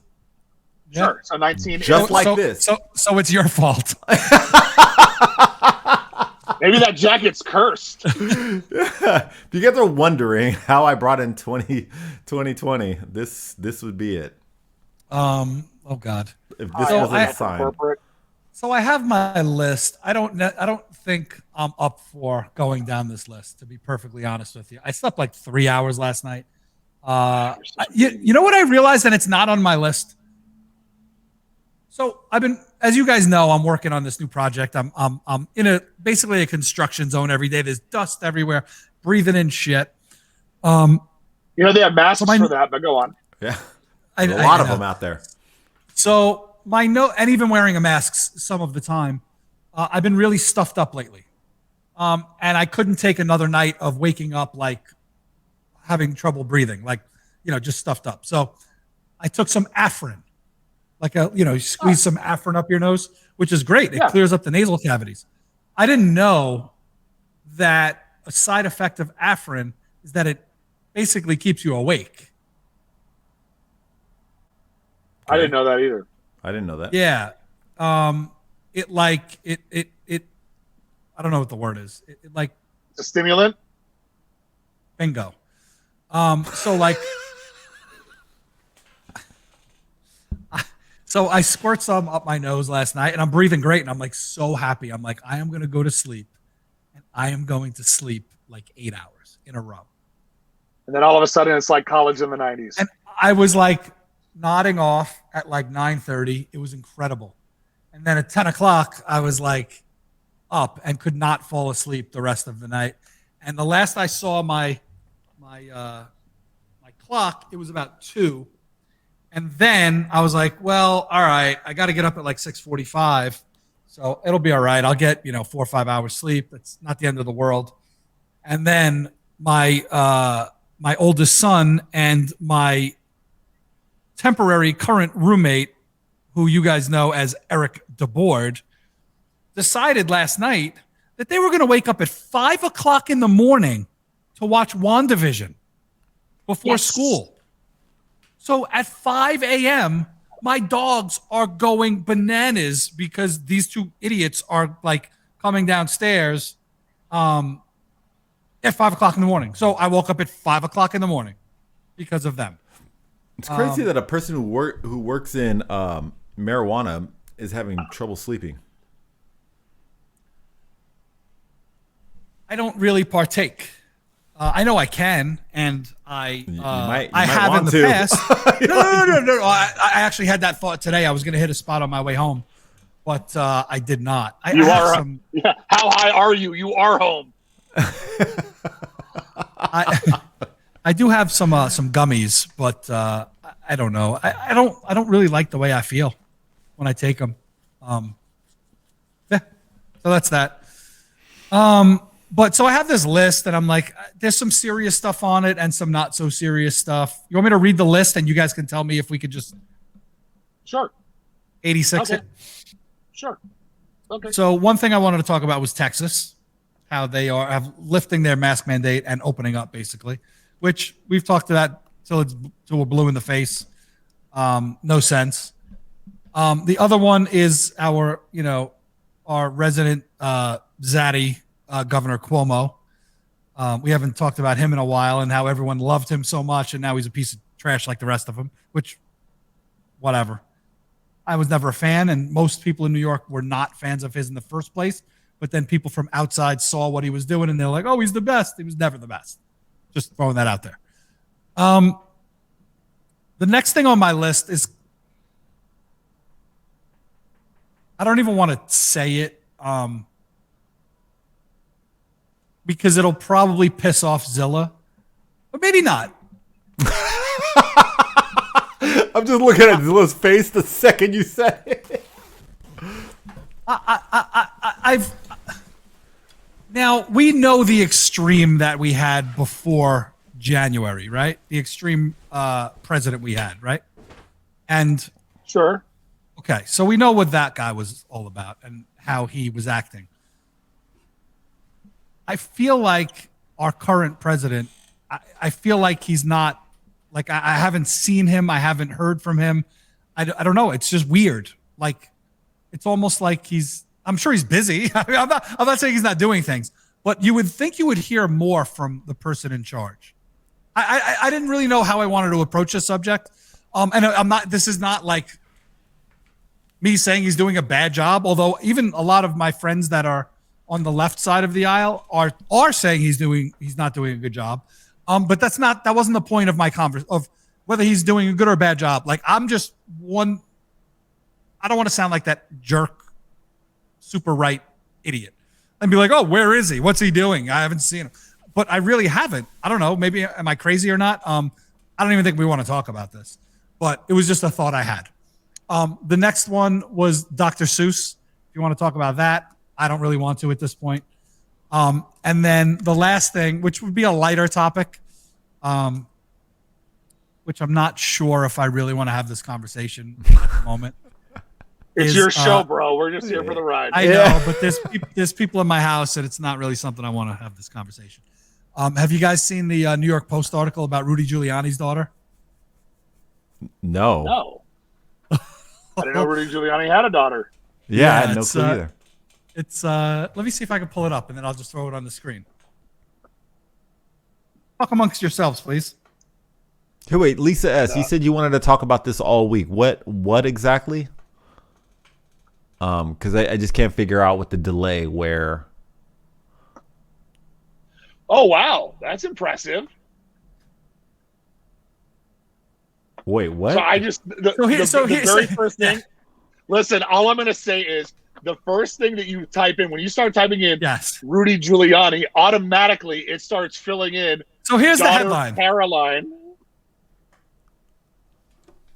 Sure. So 19. Just like this. So it's your fault. Maybe that jacket's cursed. If you guys are wondering how I brought in 2020, this would be it. Oh God. If this wasn't a sign. So I have my list. I don't think I'm up for going down this list, to be perfectly honest with you. I slept like 3 hours last night. You know what I realized, and it's not on my list. So as you guys know, I'm working on this new project. I'm in basically a construction zone every day. There's dust everywhere, breathing in shit. They have masks for that, but go on. Yeah, a lot of them out there. So and even wearing a mask some of the time, I've been really stuffed up lately, and I couldn't take another night of waking up like having trouble breathing, like just stuffed up. So I took some Afrin. You squeeze some Afrin up your nose, which is great. It clears up the nasal cavities. I didn't know that a side effect of Afrin is that it basically keeps you awake. I didn't know that either. I didn't know that. Yeah. It I don't know what the word is. It's a stimulant? Bingo. So like, so I squirt some up my nose last night, and I'm breathing great, and I'm like so happy. I'm like, I am gonna go to sleep, and I am going to sleep like 8 hours in a row. And then all of a sudden, it's like college in the 90s. And I was like nodding off at like 9:30. It was incredible. And then at 10 o'clock, I was like up and could not fall asleep the rest of the night. And the last I saw my clock, it was about 2. And then I was like, well, all right, I got to get up at like 6:45. So it'll be all right. I'll get, 4 or 5 hours sleep. That's not the end of the world. And then my oldest son and my temporary current roommate, who you guys know as Eric DeBoard, decided last night that they were going to wake up at 5 o'clock in the morning to watch WandaVision before school. So at 5 a.m., my dogs are going bananas because these two idiots are like coming downstairs at 5 o'clock in the morning. So I woke up at 5 o'clock in the morning because of them. It's crazy that a person who works in marijuana is having trouble sleeping. I don't really partake. I know I can, and I have in the past. No. I actually had that thought today. I was going to hit a spot on my way home, but I did not. Yeah. How high are you? You are home. I do have some gummies, but I don't know. I don't really like the way I feel when I take them. Yeah. So that's that. But so I have this list, and I'm like, there's some serious stuff on it and some not so serious stuff. You want me to read the list, and you guys can tell me if we could just 86 okay. it? Sure. Okay. So one thing I wanted to talk about was Texas, how they have lifting their mask mandate and opening up, basically, which we've talked to that till we're blue in the face. No sense. The other one is our resident zaddy, Governor Cuomo. We haven't talked about him in a while and how everyone loved him so much, and now he's a piece of trash like the rest of them, which, whatever. I was never a fan, and most people in New York were not fans of his in the first place, but then people from outside saw what he was doing, and they're like, oh, he's the best. He was never the best. Just throwing that out there. The next thing on my list is, I don't even want to say it, because it'll probably piss off Zilla, but maybe not. I'm just looking at Zilla's face the second you said it. Now we know the extreme that we had before January, right? The extreme president we had, right? And sure. Okay, so we know what that guy was all about and how he was acting. I feel like our current president, I feel like he's not, like I haven't seen him. I haven't heard from him. I don't know. It's just weird. Like, it's almost like I'm sure he's busy. I'm not saying he's not doing things, but you would think you would hear more from the person in charge. I didn't really know how I wanted to approach this subject. And this is not like me saying he's doing a bad job, although even a lot of my friends that are on the left side of the aisle are saying he's not doing a good job. But that wasn't the point of my of whether he's doing a good or a bad job. Like, I don't want to sound like that jerk, super right idiot and be like, oh, where is he? What's he doing? I haven't seen him, but I really haven't. I don't know. Maybe am I crazy or not? I don't even think we want to talk about this, but it was just a thought I had. The next one was Dr. Seuss. If you want to talk about that, I don't really want to at this point. And then the last thing, which would be a lighter topic, which I'm not sure if I really want to have this conversation at the moment. It's your show, bro. We're just here for the ride. I know, but there's people in my house, and it's not really something I want to have this conversation. Have you guys seen the New York Post article about Rudy Giuliani's daughter? No. I didn't know Rudy Giuliani had a daughter. Yeah, I had no clue either. It's let me see if I can pull it up, and then I'll just throw it on the screen. Talk amongst yourselves, please. Hey, wait, Lisa S., you said you wanted to talk about this all week. What exactly? Because I just can't figure out with the delay where. Oh, wow. That's impressive. Wait, what? So I just, the very first thing, listen, all I'm going to say is the first thing that you type in, when you start typing in Rudy Giuliani, automatically it starts filling in. So here's the headline. Caroline.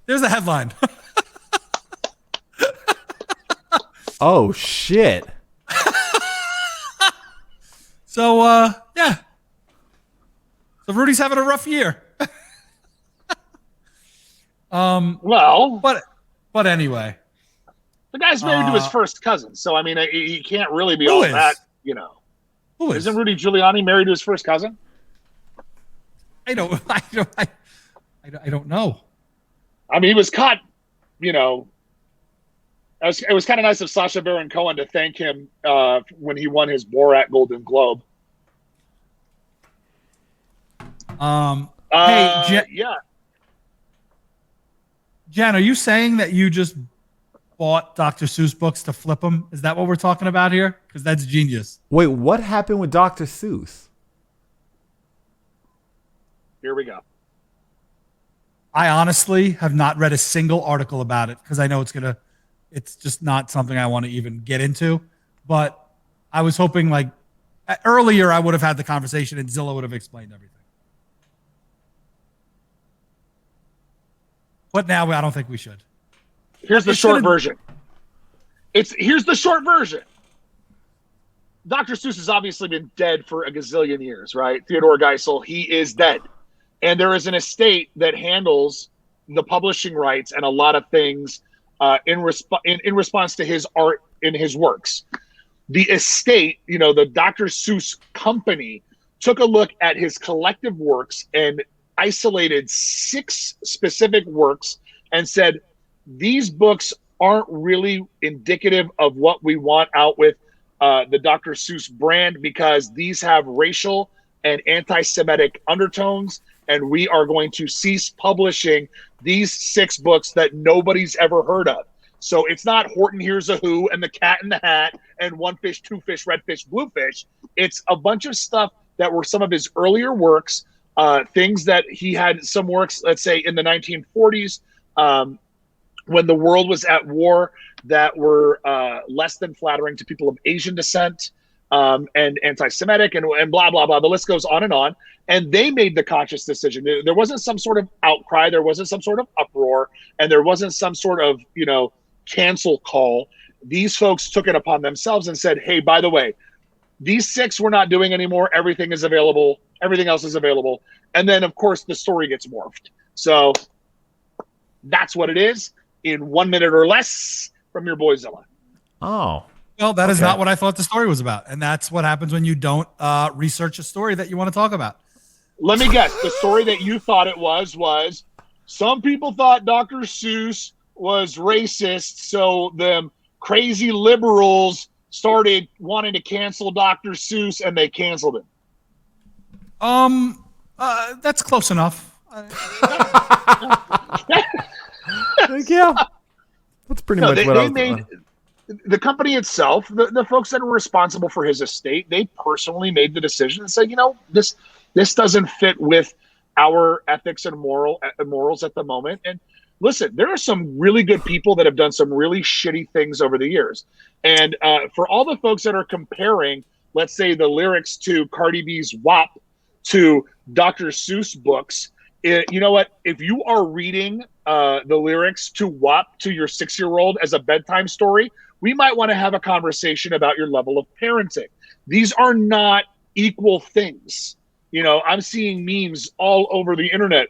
There's the headline. Oh, shit. So, yeah. So Rudy's having a rough year. Well, but anyway, the guy's married to his first cousin, so I mean, he can't really be all that, you know. Who is? Isn't Rudy Giuliani married to his first cousin? I don't know. I mean, he was caught, you know. It was kind of nice of Sacha Baron Cohen to thank him when he won his Borat Golden Globe. Hey, yeah. Jen, are you saying that you just bought Dr. Seuss books to flip them? Is that what we're talking about here? Because that's genius. Wait, what happened with Dr. Seuss? Here we go. I honestly have not read a single article about it because I know it's just not something I want to even get into. But I was hoping like earlier I would have had the conversation and Zilla would have explained everything. But now I don't think we should. Here's the short version. Here's the short version. Dr. Seuss has obviously been dead for a gazillion years, right? Theodore Geisel, he is dead. And there is an estate that handles the publishing rights and a lot of things in response to his art in his works. The estate, you know, the Dr. Seuss company took a look at his collective works and isolated 6 specific works and said, these books aren't really indicative of what we want out with the Dr. Seuss brand because these have racial and anti-Semitic undertones, and we are going to cease publishing these 6 books that nobody's ever heard of. So it's not Horton Hears a Who and The Cat in the Hat and One Fish, Two Fish, Red Fish, Blue Fish. It's a bunch of stuff that were some of his earlier works, things that he had some works, let's say in the 1940s, when the world was at war, that were less than flattering to people of Asian descent and anti-Semitic and blah, blah, blah. The list goes on. And they made the conscious decision. There wasn't some sort of outcry. There wasn't some sort of uproar. And there wasn't some sort of, you know, cancel call. These folks took it upon themselves and said, hey, by the way, these 6 we're not doing anymore. Everything is available. Everything else is available. And then, of course, the story gets morphed. So that's what it is in 1 minute or less from your boy Zilla. Oh. Well, that is not what I thought the story was about. And that's what happens when you don't research a story that you want to talk about. Let me guess. The story that you thought it was some people thought Dr. Seuss was racist, so them crazy liberals started wanting to cancel Dr. Seuss, and they canceled him. That's close enough. Yeah, that's pretty much what I was made. The company itself, the folks that are responsible for his estate, they personally made the decision and said, you know, this doesn't fit with our ethics and morals at the moment. And listen, there are some really good people that have done some really shitty things over the years. And for all the folks that are comparing, let's say, the lyrics to Cardi B's WAP to Dr. Seuss books, you know what? If you are reading the lyrics to WAP to your 6-year-old as a bedtime story, we might want to have a conversation about your level of parenting. These are not equal things. You know, I'm seeing memes all over the internet.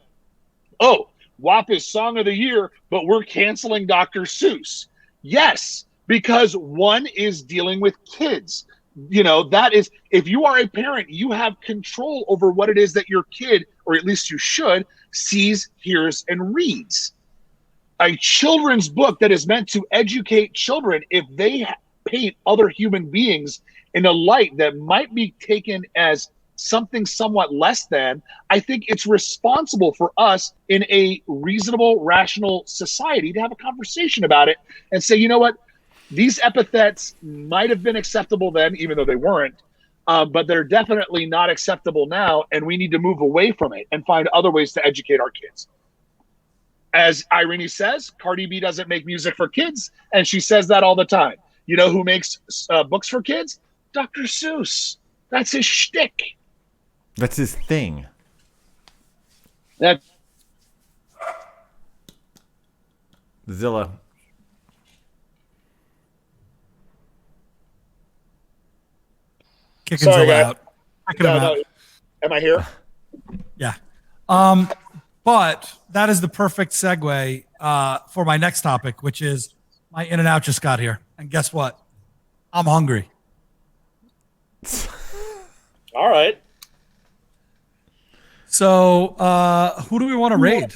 Oh, WAP is Song of the Year, but we're canceling Dr. Seuss. Yes, because one is dealing with kids. You know, that is, if you are a parent, you have control over what it is that your kid, or at least you should, sees, hears, and reads. A children's book that is meant to educate children, if they paint other human beings in a light that might be taken as something somewhat less than, I think it's responsible for us in a reasonable, rational society to have a conversation about it and say, you know what, these epithets might have been acceptable then, even though they weren't, but they're definitely not acceptable now, and we need to move away from it and find other ways to educate our kids. As Irene says, Cardi B doesn't make music for kids, and she says that all the time. You know who makes books for kids? Dr. Seuss. That's his shtick. That's his thing. That Zilla. Kicking Zilla out. No. Am I here? Yeah. But that is the perfect segue for my next topic, which is my In-N-Out just got here. And guess what? I'm hungry. All right. So who do we want to raid?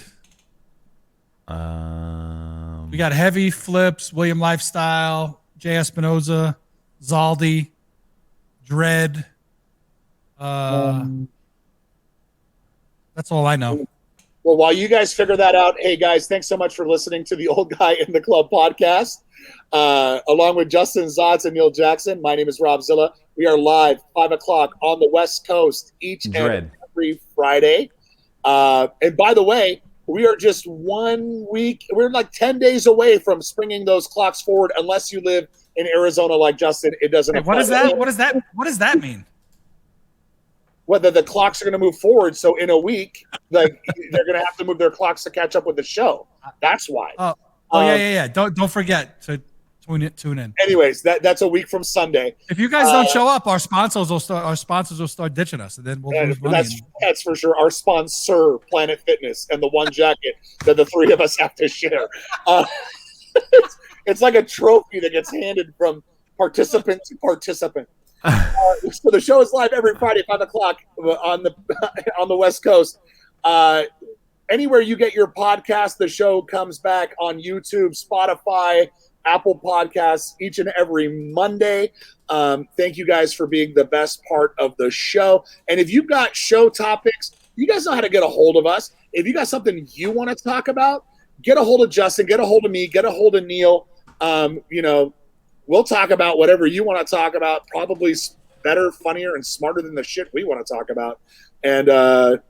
We got Heavy, Flips, William Lifestyle, Jay Espinoza, Zaldi, Dread. That's all I know. Well, while you guys figure that out, hey guys, thanks so much for listening to the Old Guy in the Club podcast. Along with Justin Zotz and Neil Jackson, my name is Rob Zilla. We are live 5 o'clock on the West Coast each and every Friday. And by the way, we are just 1 week. We're like 10 days away from springing those clocks forward. Unless you live in Arizona like Justin, it doesn't. Hey, what is that? What does that mean? Whether the clocks are going to move forward. So in a week, like they're going to have to move their clocks to catch up with the show. That's why. Yeah. Don't forget to tune in. Anyways, that's a week from Sunday. If you guys don't show up, our sponsors will start ditching us, and then we'll lose money. That's for sure. Our sponsor, Planet Fitness, and the one jacket that the three of us have to share. It's like a trophy that gets handed from participant to participant. So the show is live every Friday, 5 o'clock on the West Coast. Anywhere you get your podcast, the show comes back on YouTube, Spotify, Apple Podcasts each and every Monday. Thank you guys for being the best part of the show. And if you've got show topics, you guys know how to get a hold of us. If you got something you want to talk about, get a hold of Justin, get a hold of me, get a hold of Neil. We'll talk about whatever you want to talk about, probably better, funnier, and smarter than the shit we want to talk about. And,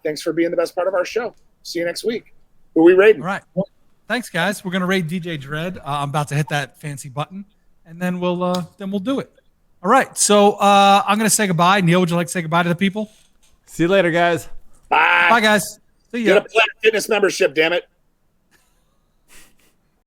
thanks for being the best part of our show. See you next week. Who are we raiding? All right. Well, thanks, guys. We're going to raid DJ Dread. I'm about to hit that fancy button, and then we'll do it. All right. So I'm going to say goodbye. Neil, would you like to say goodbye to the people? See you later, guys. Bye. Bye, guys. See ya. Get a Planet Fitness membership, damn it.